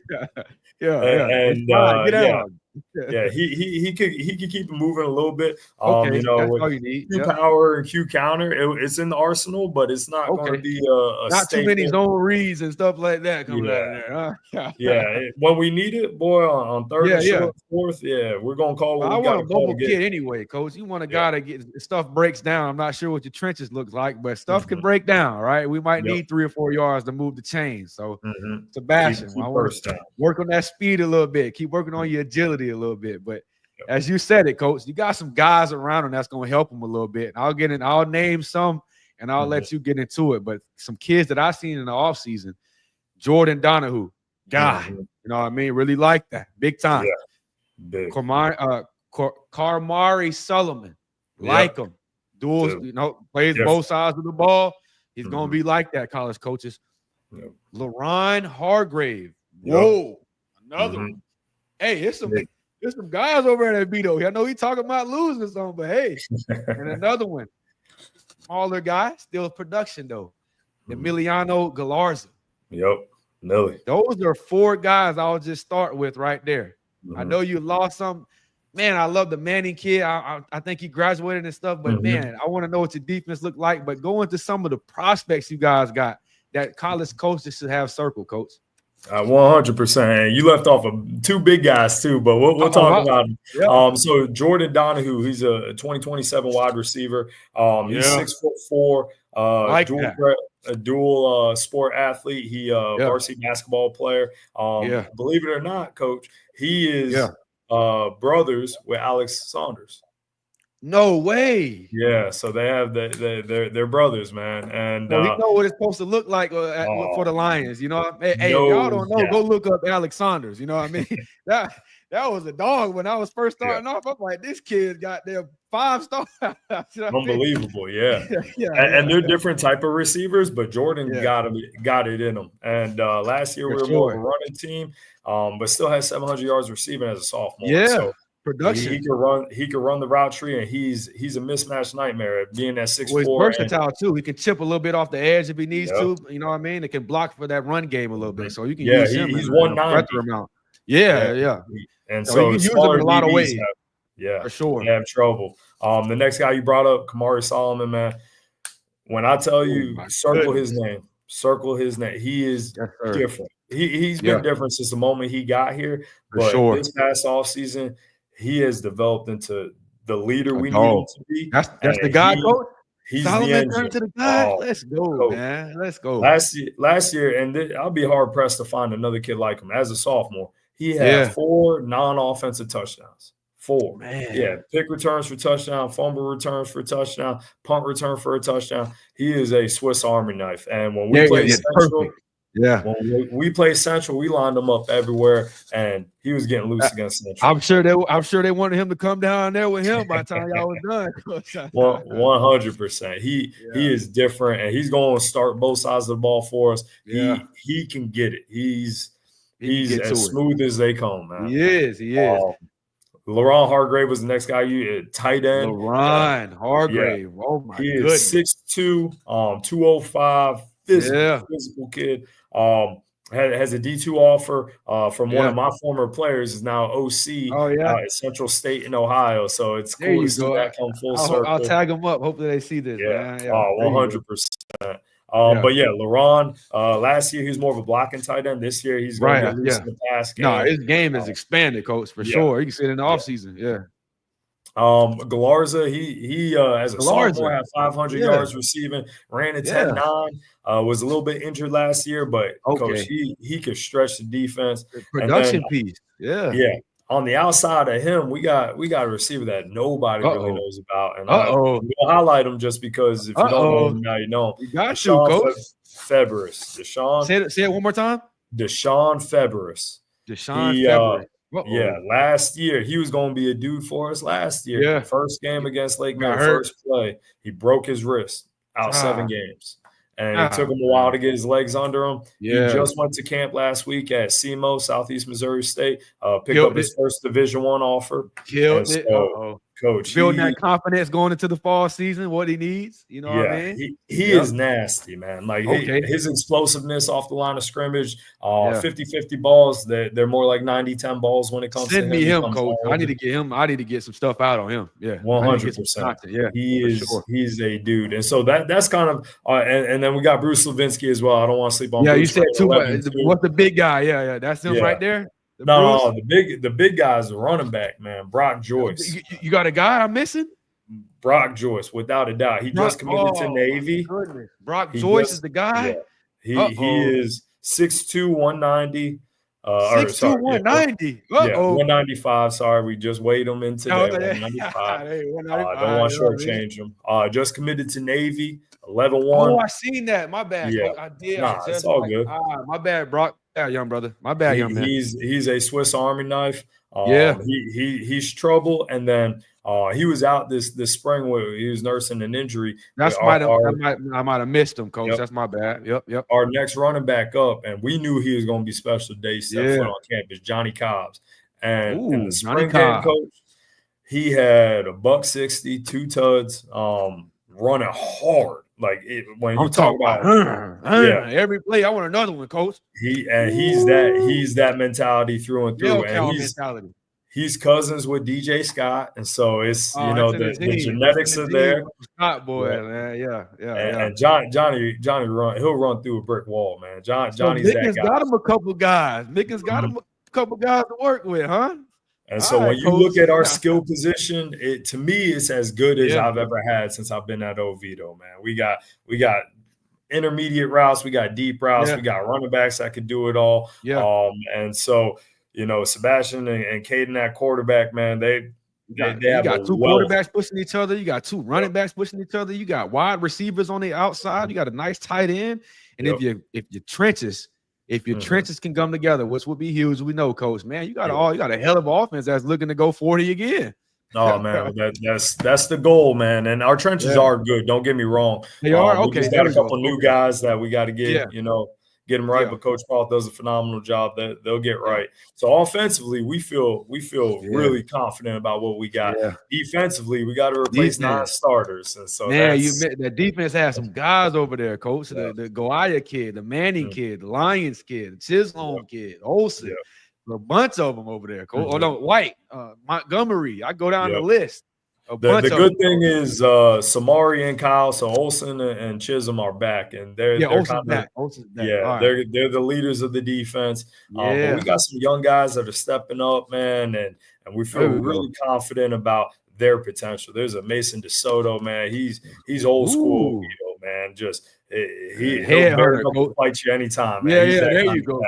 Yeah, he could keep it moving a little bit. Okay, You know, that's with all you need. Q power and Q counter, it's in the arsenal, but it's not going to be a not too many staple. zone reads and stuff like that coming out of there. Huh? When we need it, boy, on third and short, fourth, we're gonna call what I we got want a mobile kid anyway, Coach. You want a guy that gets stuff breaks down. I'm not sure what your trenches look like, but stuff can break down, right? We might need 3 or 4 yards to move the chain. So, Sebastian, I want to work on that speed a little bit. Keep working on your agility a little bit. But as you said it, Coach, you got some guys around him that's going to help him a little bit. And I'll name some, and I'll let you get into it. But some kids that I've seen in the offseason, Jordan Donahue, guy, you know what I mean? Really like that. Big time. Yeah. Big. Karmari Sullivan, like him. Duels, plays both sides of the ball. He's going to be like that, college coaches. LaRon Hargrave. Whoa. Another one. Hey, there's some guys over at Oviedo. I know he talking about losing something, but hey. And another one. Smaller guy, still production, though. Emiliano Galarza. Yep. Millie. Those are 4 guys I'll just start with right there. I know you lost some. Man, I love the Manning kid. I think he graduated and stuff, but man, I want to know what your defense look like. But go into some of the prospects you guys got that college coaches should have circled, Coach. 100%. You left off of 2 big guys too, but we'll talk about them. Yeah. So Jordan Donahue, he's a 2027 wide receiver. He's 6'4", a dual sport athlete. He varsity basketball player. Believe it or not, Coach, he is brothers with Alex Saunders. No way. Yeah, so they have they're brothers, man. And you know what it's supposed to look like for the Lions. You know, hey, if y'all don't know, go look up Alex Saunders. You know what I mean? that was a dog when I was first starting off. I'm like, this kid got their 5 stars. You know unbelievable, and they're different type of receivers, but Jordan got it in them. And last year we were more of a running team, but still had 700 yards receiving as a sophomore. Yeah. So production. He can run the route tree, and he's a mismatch nightmare at being that 6'4". He's versatile too. He can chip a little bit off the edge if he needs to. You know what I mean? It can block for that run game a little bit. So you can use him. He's 190. Yeah. And so you can use him in a lot of ways. For sure. They have trouble. The next guy you brought up, Kamari Solomon, man. When I tell you, circle his name. He is different. He's been different since the moment he got here. But this past offseason, he has developed into the leader we need him to be. That's the guy, Coach. He's Solomon the turned to the guy. Let's go, man. Let's go. Last year, and I'll be hard pressed to find another kid like him. As a sophomore, he had 4 non-offensive touchdowns. 4. Man. Pick returns for touchdown, fumble returns for touchdown, punt return for a touchdown. He is a Swiss Army knife. And when we play Central, when we play Central, we lined him up everywhere, and he was getting loose against Central. I'm sure they wanted him to come down there with him by the time y'all was done. 100%. He is different, and he's going to start both sides of the ball for us. He can get it. He's as smooth as they come, man. He is. LaRon Hargrave was the next guy tight end. LaRon Hargrave. Oh my goodness. He is 6'2", 205, physical kid. Has a D2 offer from one of my former players, is now OC at Central State in Ohio. So it's cool to see that come full circle. I'll tag them up. Hopefully they see this. Man. 100%. But LaRon, last year he was more of a blocking tight end. This year he's going to get loose in the pass game. No, his game is expanded, Coach, for sure. You can see it in the offseason. Galarza, he as a sophomore had 500 yards receiving, ran a 10-9, was a little bit injured last year, but Coach, he could stretch the defense. The production piece. On the outside of him, we got a receiver that nobody really knows about. And we'll highlight him just because if you don't know him, now you know him. You got Deshaun Coach. Febris. Say it one more time. Deshaun Febris. Febris. Last year he was going to be a dude for us last year. First game against Lake Mary, first play, he broke his wrist out 7 games. And it took him a while to get his legs under him. He just went to camp last week at SEMO, Southeast Missouri State, picked up his first Division I offer. Coach, building that confidence going into the fall season, what he needs. You know what I mean? He is nasty, man. Like Okay. his explosiveness off the line of scrimmage, 50-50 balls, they're more like 90-10 balls when it comes to him. Send me him, Coach. I need to get him. I need to get some stuff out on him. Yeah, 100%. Yeah, he's a dude. And so that's kind of and then we got Bruce Levinsky as well. I don't want to sleep on Bruce. You said too much. What's the big guy? Yeah. That's him right there. No, the big guy is the running back, man. Brock Joyce. You got a guy I'm missing? Brock Joyce, without a doubt. He just committed to Navy. Brock Joyce is the guy? Yeah. He is 6'2", 190. 6'2", 190. 195. Sorry, we just weighed him in today. 195. Don't want to shortchange him. Just committed to Navy, 11-1. Oh, I seen that. My bad. Yeah. I did. It's all good. My bad, Brock. Yeah, young brother. My bad, young man. He's a Swiss Army knife. He's trouble. And then he was out this spring where he was nursing an injury. I might have missed him, Coach. That's my bad. Yep. Our next running back up, and we knew he was going to be special day step foot on campus, Johnny Cobbs. And in the spring game, Coach, he had a $160, 2 tuds, running hard. Like when you talk about every play, I want another one, Coach. He's that mentality through and through, and he's cousins with DJ Scott, and so it's the genetics are there. Scott boy, man, and Johnny he'll run through a brick wall, man. Johnny's that guy. Got him a couple guys. Mickens got him a couple guys to work with, huh? And so when you look at our skill position, to me, it's as good as I've ever had since I've been at Oviedo, man. We got intermediate routes, we got deep routes, we got running backs that could do it all. And so, Sebastian and Caden at quarterback, man, they got two quarterbacks pushing each other. You got two running backs pushing each other. You got wide receivers on the outside. You got a nice tight end. And if your trenches can come together, which would be huge, we know, Coach, man, you got a hell of an offense that's looking to go 40 again. Oh man, that's the goal, man. And our trenches are good. Don't get me wrong. They are okay. We just got a couple new guys that we got to get, get them right. But Coach Paul does a phenomenal job. That they'll get right. So offensively, we feel really confident about what we got. Defensively, we got to replace 9 starters. And so the defense has some guys over there, Coach. The Goya kid, the Manning kid, the Lions kid, the Chisholm kid, Olsen. A bunch of them over there. Coach. Oh no, White, Montgomery. I go down the list. The good thing is Samari and Kyle, so Olsen and Chisholm are back, and they're Olsen's back. They're the leaders of the defense. But we got some young guys that are stepping up, man, and we feel really confident about their potential. There's a Mason DeSoto, man. He's old school, man. Just he'll fight you anytime. Man. There you go.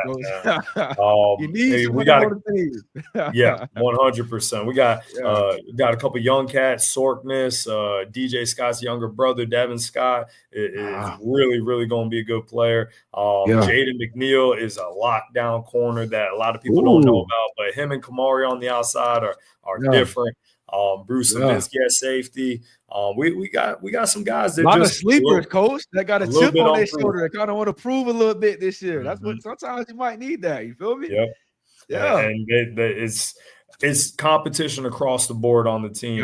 You need we got 100%. We got a couple young cats. Sorkness, DJ Scott's younger brother, Devin Scott, is really, really going to be a good player. Jaden McNeil is a lockdown corner that a lot of people don't know about, but him and Kamari on the outside are different. Bruce Levinsky at safety. We got some guys that a lot of sleepers, Coach, that got a chip on their shoulder. They kind of want to prove a little bit this year. That's what sometimes you might need that. You feel me? And it's competition across the board on the team. We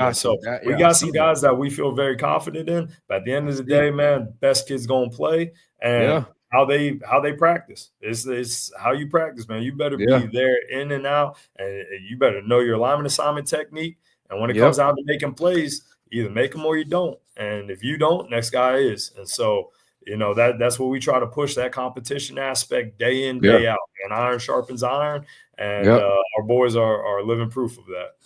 got some guys that we feel very confident in. But at the end of the day, man, best kids gonna play and how they practice. It's how you practice, man. You better be there in and out, and you better know your alignment assignment technique. And when it comes down to making plays, either make them or you don't. And if you don't, next guy is. And so, that's what we try to push, that competition aspect day in, day out. And iron sharpens iron. And our boys are living proof of that.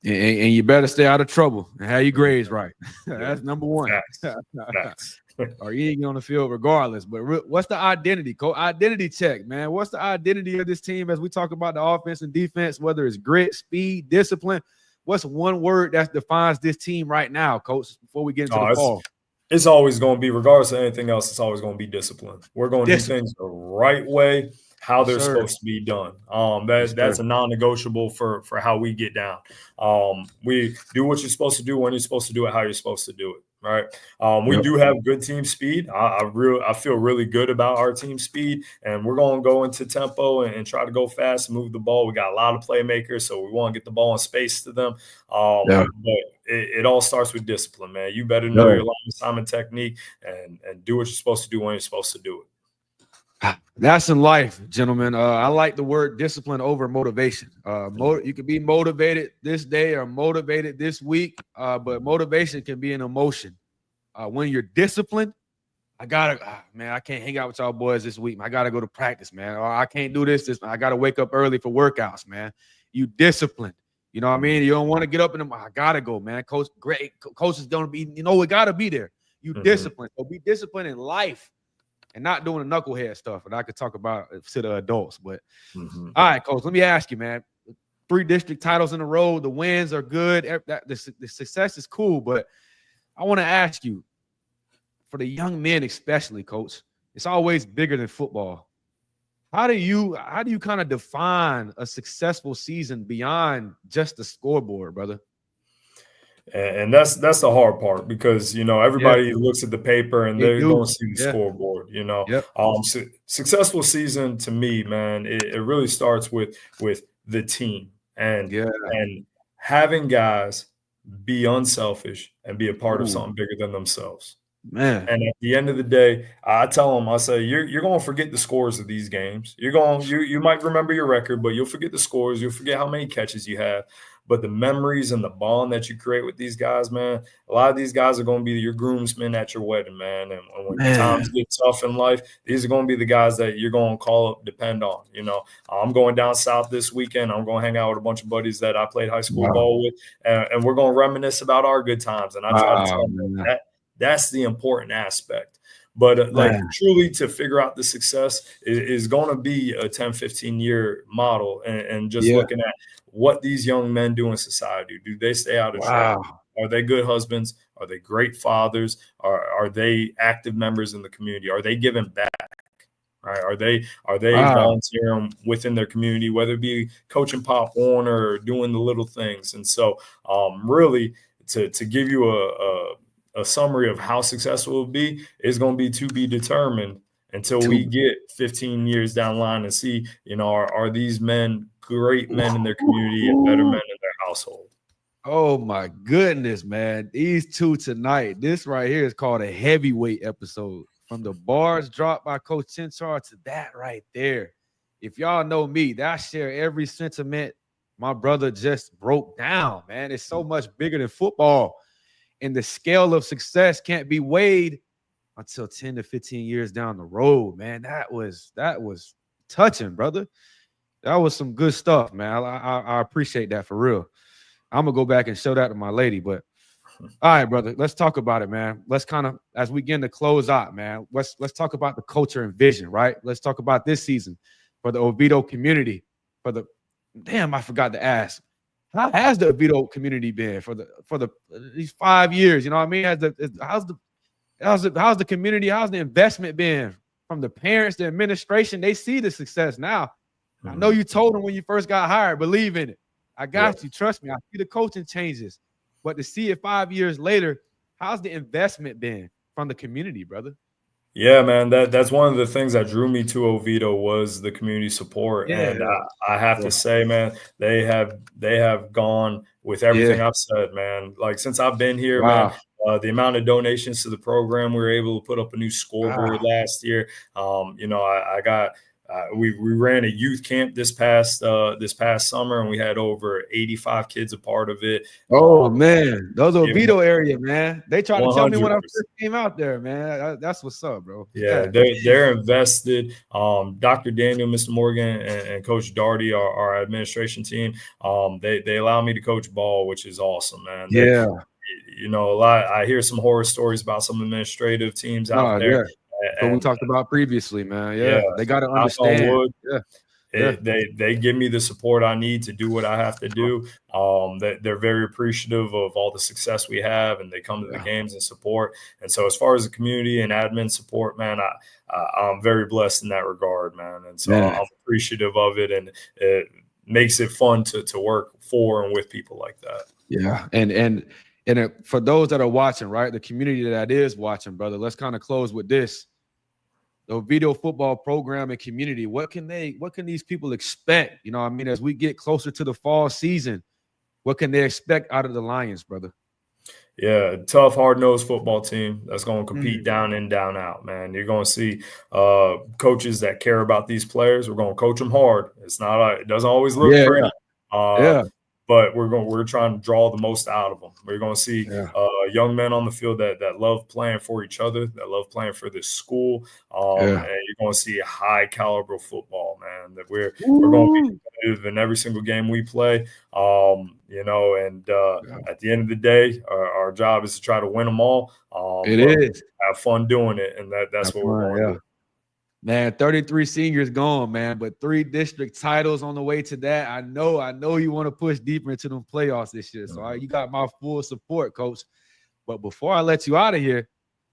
And you better stay out of trouble and have your grades right. That's number one. Facts. Or you ain't on the field regardless. But what's the identity, Coach? Identity check, man. What's the identity of this team as we talk about the offense and defense, whether it's grit, speed, discipline? What's one word that defines this team right now, Coach, before we get into the fall? It's always going to be, regardless of anything else, it's always going to be discipline. We're going to do things the right way, how they're supposed to be done. That's a non-negotiable for how we get down. We do what you're supposed to do when you're supposed to do it, how you're supposed to do it. right? We do have good team speed. I feel really good about our team speed, and we're going to go into tempo and try to go fast and move the ball. We got a lot of playmakers, so we want to get the ball in space to them. But it all starts with discipline, man. You better know your line assignment technique and do what you're supposed to do when you're supposed to do it. That's in life, gentlemen. I like the word discipline over motivation. You can be motivated this day or motivated this week, but motivation can be an emotion. When you're disciplined, I can't hang out with y'all boys this week. I gotta go to practice, man. Or I can't do this. I gotta wake up early for workouts, man. You disciplined. You know what I mean? You don't want to get up in the I gotta go, man. Coach is gonna be, we gotta be there. You disciplined. So be disciplined in life. And not doing the knucklehead stuff, and I could talk about it to the adults. But all right, Coach, let me ask you, man. 3 district titles in a row. The wins are good. The success is cool, but I want to ask you, for the young men especially, Coach, it's always bigger than football. How do you kind of define a successful season beyond just the scoreboard, brother? And that's the hard part because, everybody looks at the paper and they're going to see the scoreboard, successful season to me, man, it really starts with the team and having guys be unselfish and be a part of something bigger than themselves. Man. And at the end of the day, I tell them, I say, you're going to forget the scores of these games. You might remember your record, but you'll forget the scores. You'll forget how many catches you have. But the memories and the bond that you create with these guys, man, a lot of these guys are going to be your groomsmen at your wedding, man. And when times get tough in life, these are going to be the guys that you're going to call up, depend on. I'm going down south this weekend. I'm going to hang out with a bunch of buddies that I played high school ball with, and we're going to reminisce about our good times. And I try to tell them that's the important aspect. But truly to figure out the success is going to be a 10, 15-year model and just looking at what these young men do in society. Do they stay out of trouble? Are they good husbands? Are they great fathers? Are they active members in the community? Are they giving back? Right? Are they volunteering within their community, whether it be coaching Pop Warner or doing the little things? And so really to give you a summary of how successful it will be is going to be determined until we get 15 years down the line and see, are these men great men in their community and better men in their household? Oh my goodness, man. These two tonight, this right here is called a heavyweight episode. From the bars dropped by Coach Chinchar to that right there. If y'all know me, I share every sentiment my brother just broke down, man. It's so much bigger than football. And the scale of success can't be weighed until 10 to 15 years down the road, man. That was touching, brother. That was some good stuff, man. I appreciate that for real. I'm going to go back and show that to my lady. But all right, brother, let's talk about it, man. Let's kind of, as we begin to close out, man, let's talk about the culture and vision, right? Let's talk about this season for the Oviedo community. I forgot to ask. How has the Oviedo community been for these 5 years? You know what I mean? How's the community? How's the investment been from the parents, the administration? They see the success now. I know you told them when you first got hired, believe in it. I got you. Trust me. I see the coaching changes. But to see it 5 years later, how's the investment been from the community, brother? Yeah, man, that's one of the things that drew me to Oviedo was the community support. And I have to say, man, they have gone with everything I've said, man. Like since I've been here, man, the amount of donations to the program, we were able to put up a new scoreboard last year. We ran a youth camp this past summer, and we had over 85 kids a part of it. Oh man, those Oviedo area, man. They tried to tell me when I first came out there, man. That's what's up, bro. Yeah, they're invested. Dr. Daniel, Mr. Morgan, and Coach Darty, our administration team. They allow me to coach ball, which is awesome, man. A lot. I hear some horror stories about some administrative teams out there. Yeah. What we talked about previously, man. They got to understand. They give me the support I need to do what I have to do. They're very appreciative of all the success we have, and they come to the games and support. And so as far as the community and admin support, man, I'm very blessed in that regard, man. And so I'm appreciative of it, and it makes it fun to work for and with people like that. Yeah, and And for those that are watching, right, the community that is watching, brother, let's kind of close with this. The Oviedo football program and community, what can these people expect? You know what I mean? As we get closer to the fall season, what can they expect out of the Lions, brother? Yeah, tough, hard-nosed football team that's going to compete down in, down out, man. You're going to see coaches that care about these players. We're going to coach them hard. It doesn't always look pretty. But we're trying to draw the most out of them. We're going to see young men on the field that love playing for each other, that love playing for this school. And you're going to see a high caliber football, man. That we're going to be competitive in every single game we play. You know, and at the end of the day, our job is to try to win them all. Have fun doing it, and that's what we're going to do. Man, 33 seniors gone, man, but 3 district titles on the way to that. I know you want to push deeper into them playoffs this year. So you got my full support, Coach. But before I let you out of here,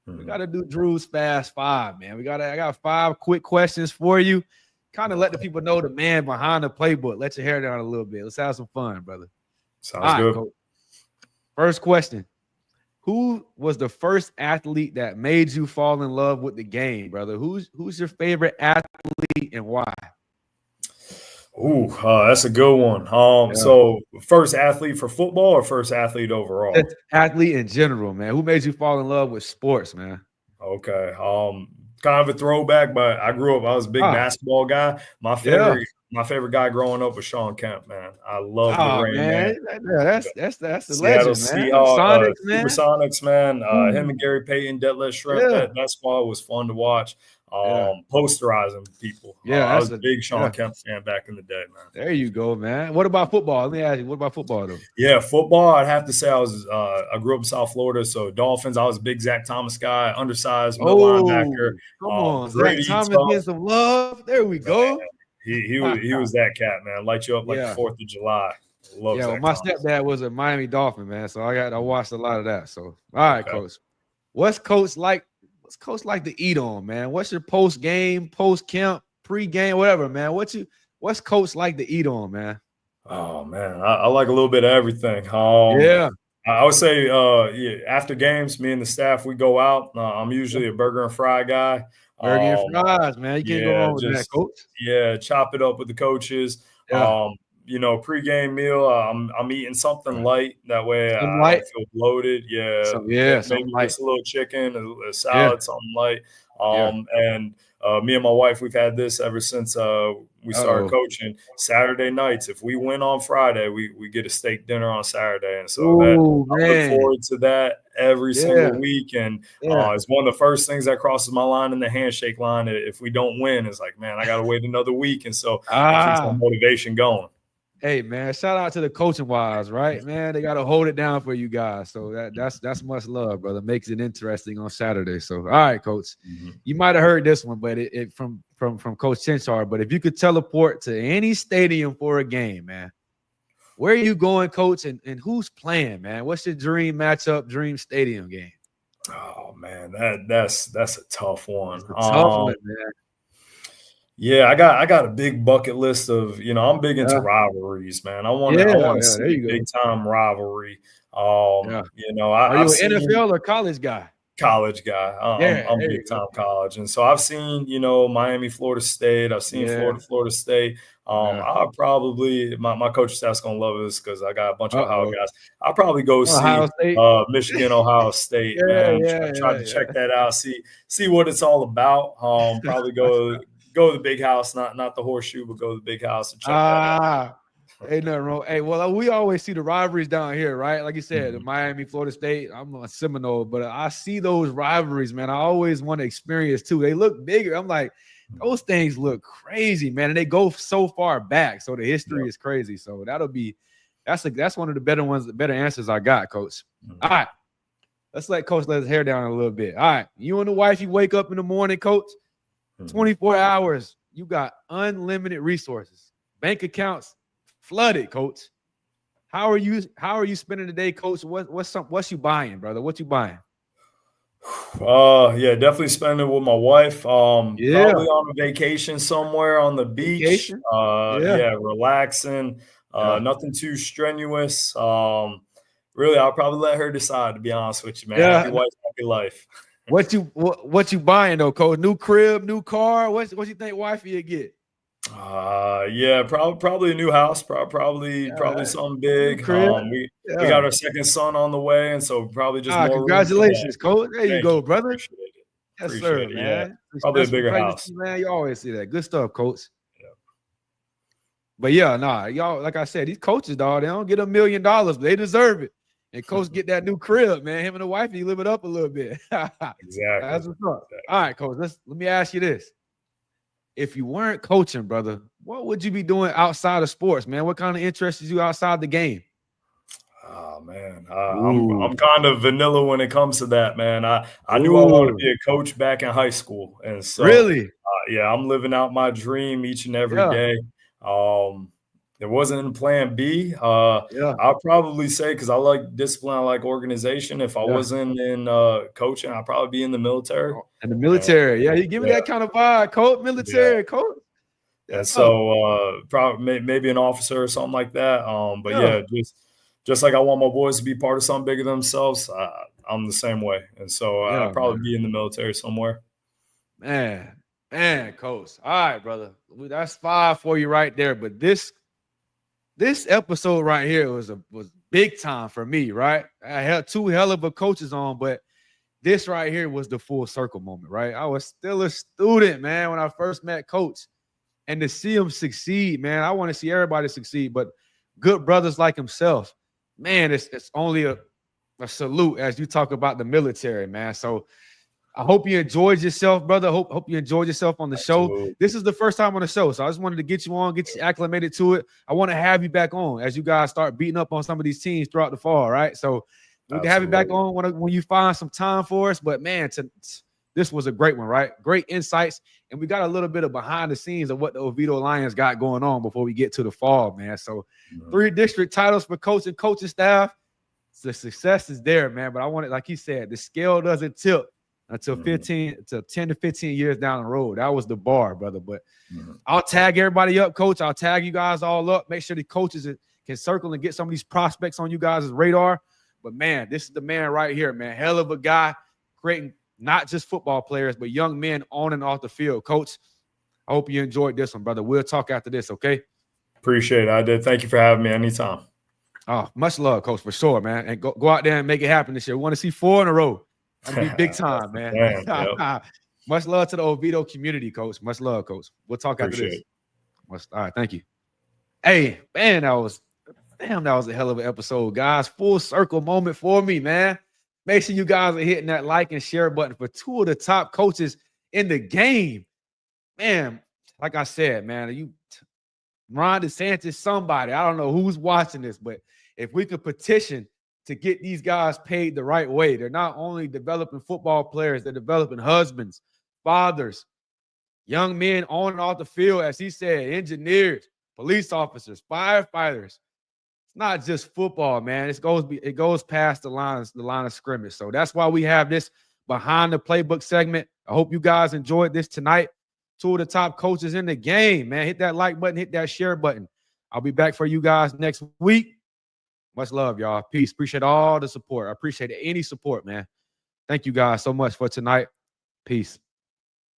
we got to do Drew's Fast 5, man. I got 5 quick questions for you. Kind of let the people know the man behind the playbook. Let your hair down a little bit. Let's have some fun, brother. Sounds good. Coach. First question. Who was the first athlete that made you fall in love with the game, brother? Who's your favorite athlete and why? That's a good one. So first athlete for football or first athlete overall? That's athlete in general, man. Who made you fall in love with sports, man? Okay. Kind of a throwback, but I was a big basketball guy. My favorite guy growing up was Sean Kemp, man. I love the Rain Man. That's the Seattle legend, man. Sonics, man. Supersonics, man. Him and Gary Payton, Detlef Schrempf. That squad was fun to watch. Posterizing people. I was a big Sean Kemp fan back in the day, man. There you go, man. What about football? Let me ask you, what about football, though? Yeah, football, I'd have to say I grew up in South Florida, so Dolphins, I was a big Zach Thomas guy, undersized middle linebacker. Come on, Zach Thomas gets some love. There we go. Man, he was that cat, man. Light you up like the 4th of July. Love Zach my Thomas. stepdad was a Miami Dolphin, man, so I watched a lot of that. So, all right, Coach. What's Coach like to eat on, man? What's your post-game, post-camp, pre-game, whatever, man? What's Coach like to eat on, man? Oh, man, I like a little bit of everything. I would say after games, me and the staff, we go out. I'm usually a burger and fry guy. Burger and fries, man. You can't go wrong with that, Coach. Yeah, chop it up with the coaches. You know, pregame meal, I'm eating something light. That way I feel bloated. Maybe just a little chicken, a salad, something light. And me and my wife, we've had this ever since we started coaching. Saturday nights, if we win on Friday, we get a steak dinner on Saturday. And so I look forward to that every single week. And it's one of the first things that crosses my line in the handshake line. If we don't win, it's like, man, I got to wait another week. And so it keeps my motivation going. Hey, man, shout out to the coaching wise, right, man? They got to hold it down for you guys. So that's much love, brother. Makes it interesting on Saturday. So, all right, Coach. You might have heard this one, but it from Coach Chinchar. But if you could teleport to any stadium for a game, man, where are you going, Coach? And who's playing, man? What's your dream matchup, dream stadium game? Oh, man, that's a tough one. It's a tough one, man. Yeah, I got a big bucket list of, I'm big into rivalries, man. I want to see a big time rivalry. Are you an NFL or college guy? College guy. I'm big time college. And so I've seen, Miami, Florida State. I've seen Florida State. I'll probably, my coaching staff's going to love this because I got a bunch of Ohio guys. I'll probably go see Michigan, Ohio State, man. Try to check that out, see what it's all about. Probably go to the big house, not the horseshoe, but go to the big house and check that out. Ain't nothing wrong. Hey, well, we always see the rivalries down here, right? Like you said, the Miami, Florida State. I'm a Seminole, but I see those rivalries, man. I always want to experience too. They look bigger. I'm like, those things look crazy, man, and they go so far back. So the history is crazy. So that's one of the better ones, the better answers I got, Coach. All right, let's let Coach let his hair down a little bit. All right, you and the wife, you wake up in the morning, Coach. 24 hours, you got unlimited resources, bank accounts flooded, Coach. How are you spending the day, Coach? What's you buying, brother? What you buying? Definitely spending with my wife. Probably on a vacation somewhere on the beach. Relaxing. Nothing too strenuous. really, I'll probably let her decide, to be honest with you, man. Yeah. Happy wife, happy life. What you buying though, Coach? New crib, new car? What you think wifey will get? Yeah, probably a new house, probably something big. We got our second son on the way, and so probably just more. Congratulations, Coach. There you go, brother. Appreciate it. Yes, sir, man. Yeah. Probably a bigger house, man. You always see that. Good stuff, Coach. Yeah. But yeah, y'all, like I said, these coaches, dog, they don't get $1 million, but they deserve it. And Coach get that new crib, man. Him and the wife, he live it up a little bit. Exactly. That's what's up. All right, Coach. Let me ask you this. If you weren't coaching, brother, what would you be doing outside of sports, man? What kind of interests you outside the game? Oh man, I'm kind of vanilla when it comes to that, man. I knew I wanted to be a coach back in high school, and so really, yeah, I'm living out my dream each and every day. There wasn't a plan B. I'll probably say, because I like discipline, I like organization. If I wasn't in coaching, I'd probably be in the military. In the military, you give me that kind of vibe, coach. Military, coach. And so probably maybe an officer or something like that. But just like I want my boys to be part of something bigger than themselves, I'm the same way. And so I'll probably be in the military somewhere. Man, Coach. All right, brother. That's 5 for you right there. But this episode right here was big time for me, right? I had 2 hell of a coaches on, but this right here was the full circle moment, right? I was still a student, man, when I first met Coach. And to see him succeed, man, I want to see everybody succeed, but good brothers like himself, man, it's only a salute as you talk about the military, man. So I hope you enjoyed yourself, brother. Hope you enjoyed yourself on the show. This is the first time on the show, so I just wanted to get you on, get you acclimated to it. I want to have you back on as you guys start beating up on some of these teams throughout the fall, right? So we can have you back on when you find some time for us. But man, this was a great one, right? Great insights, and we got a little bit of behind the scenes of what the Oviedo Lions got going on before we get to the fall, man. So 3 district titles for coach and coaching staff. The success is there, man. But I want it, like he said, the scale doesn't tip until 10 to 15 years down the road. That was the bar, brother. But I'll tag everybody up, Coach. I'll tag you guys all up. Make sure the coaches can circle and get some of these prospects on you guys' radar. But, man, this is the man right here, man. Hell of a guy, creating not just football players, but young men on and off the field. Coach, I hope you enjoyed this one, brother. We'll talk after this, okay? Appreciate it. I did. Thank you for having me anytime. Oh, much love, Coach, for sure, man. And go out there and make it happen this year. We want to see 4 in a row. That'd be big time, man. Much love to the Oviedo community, Coach. Much love, Coach. We'll talk after this. All right, thank you. Hey, man, that was a hell of an episode, guys. Full circle moment for me, man. Make sure you guys are hitting that like and share button for 2 of the top coaches in the game. Man, like I said, man, Ron DeSantis, somebody, I don't know who's watching this, but if we could petition to get these guys paid the right way. They're not only developing football players, they're developing husbands, fathers, young men on and off the field, as he said, engineers, police officers, firefighters. It's not just football, man. It goes past the line of scrimmage. So that's why we have this behind the playbook segment. I hope you guys enjoyed this tonight. 2 of the top coaches in the game, man. Hit that like button, hit that share button. I'll be back for you guys next week. Much love, y'all. Peace. Appreciate all the support. I appreciate any support, man. Thank you guys so much for tonight. Peace.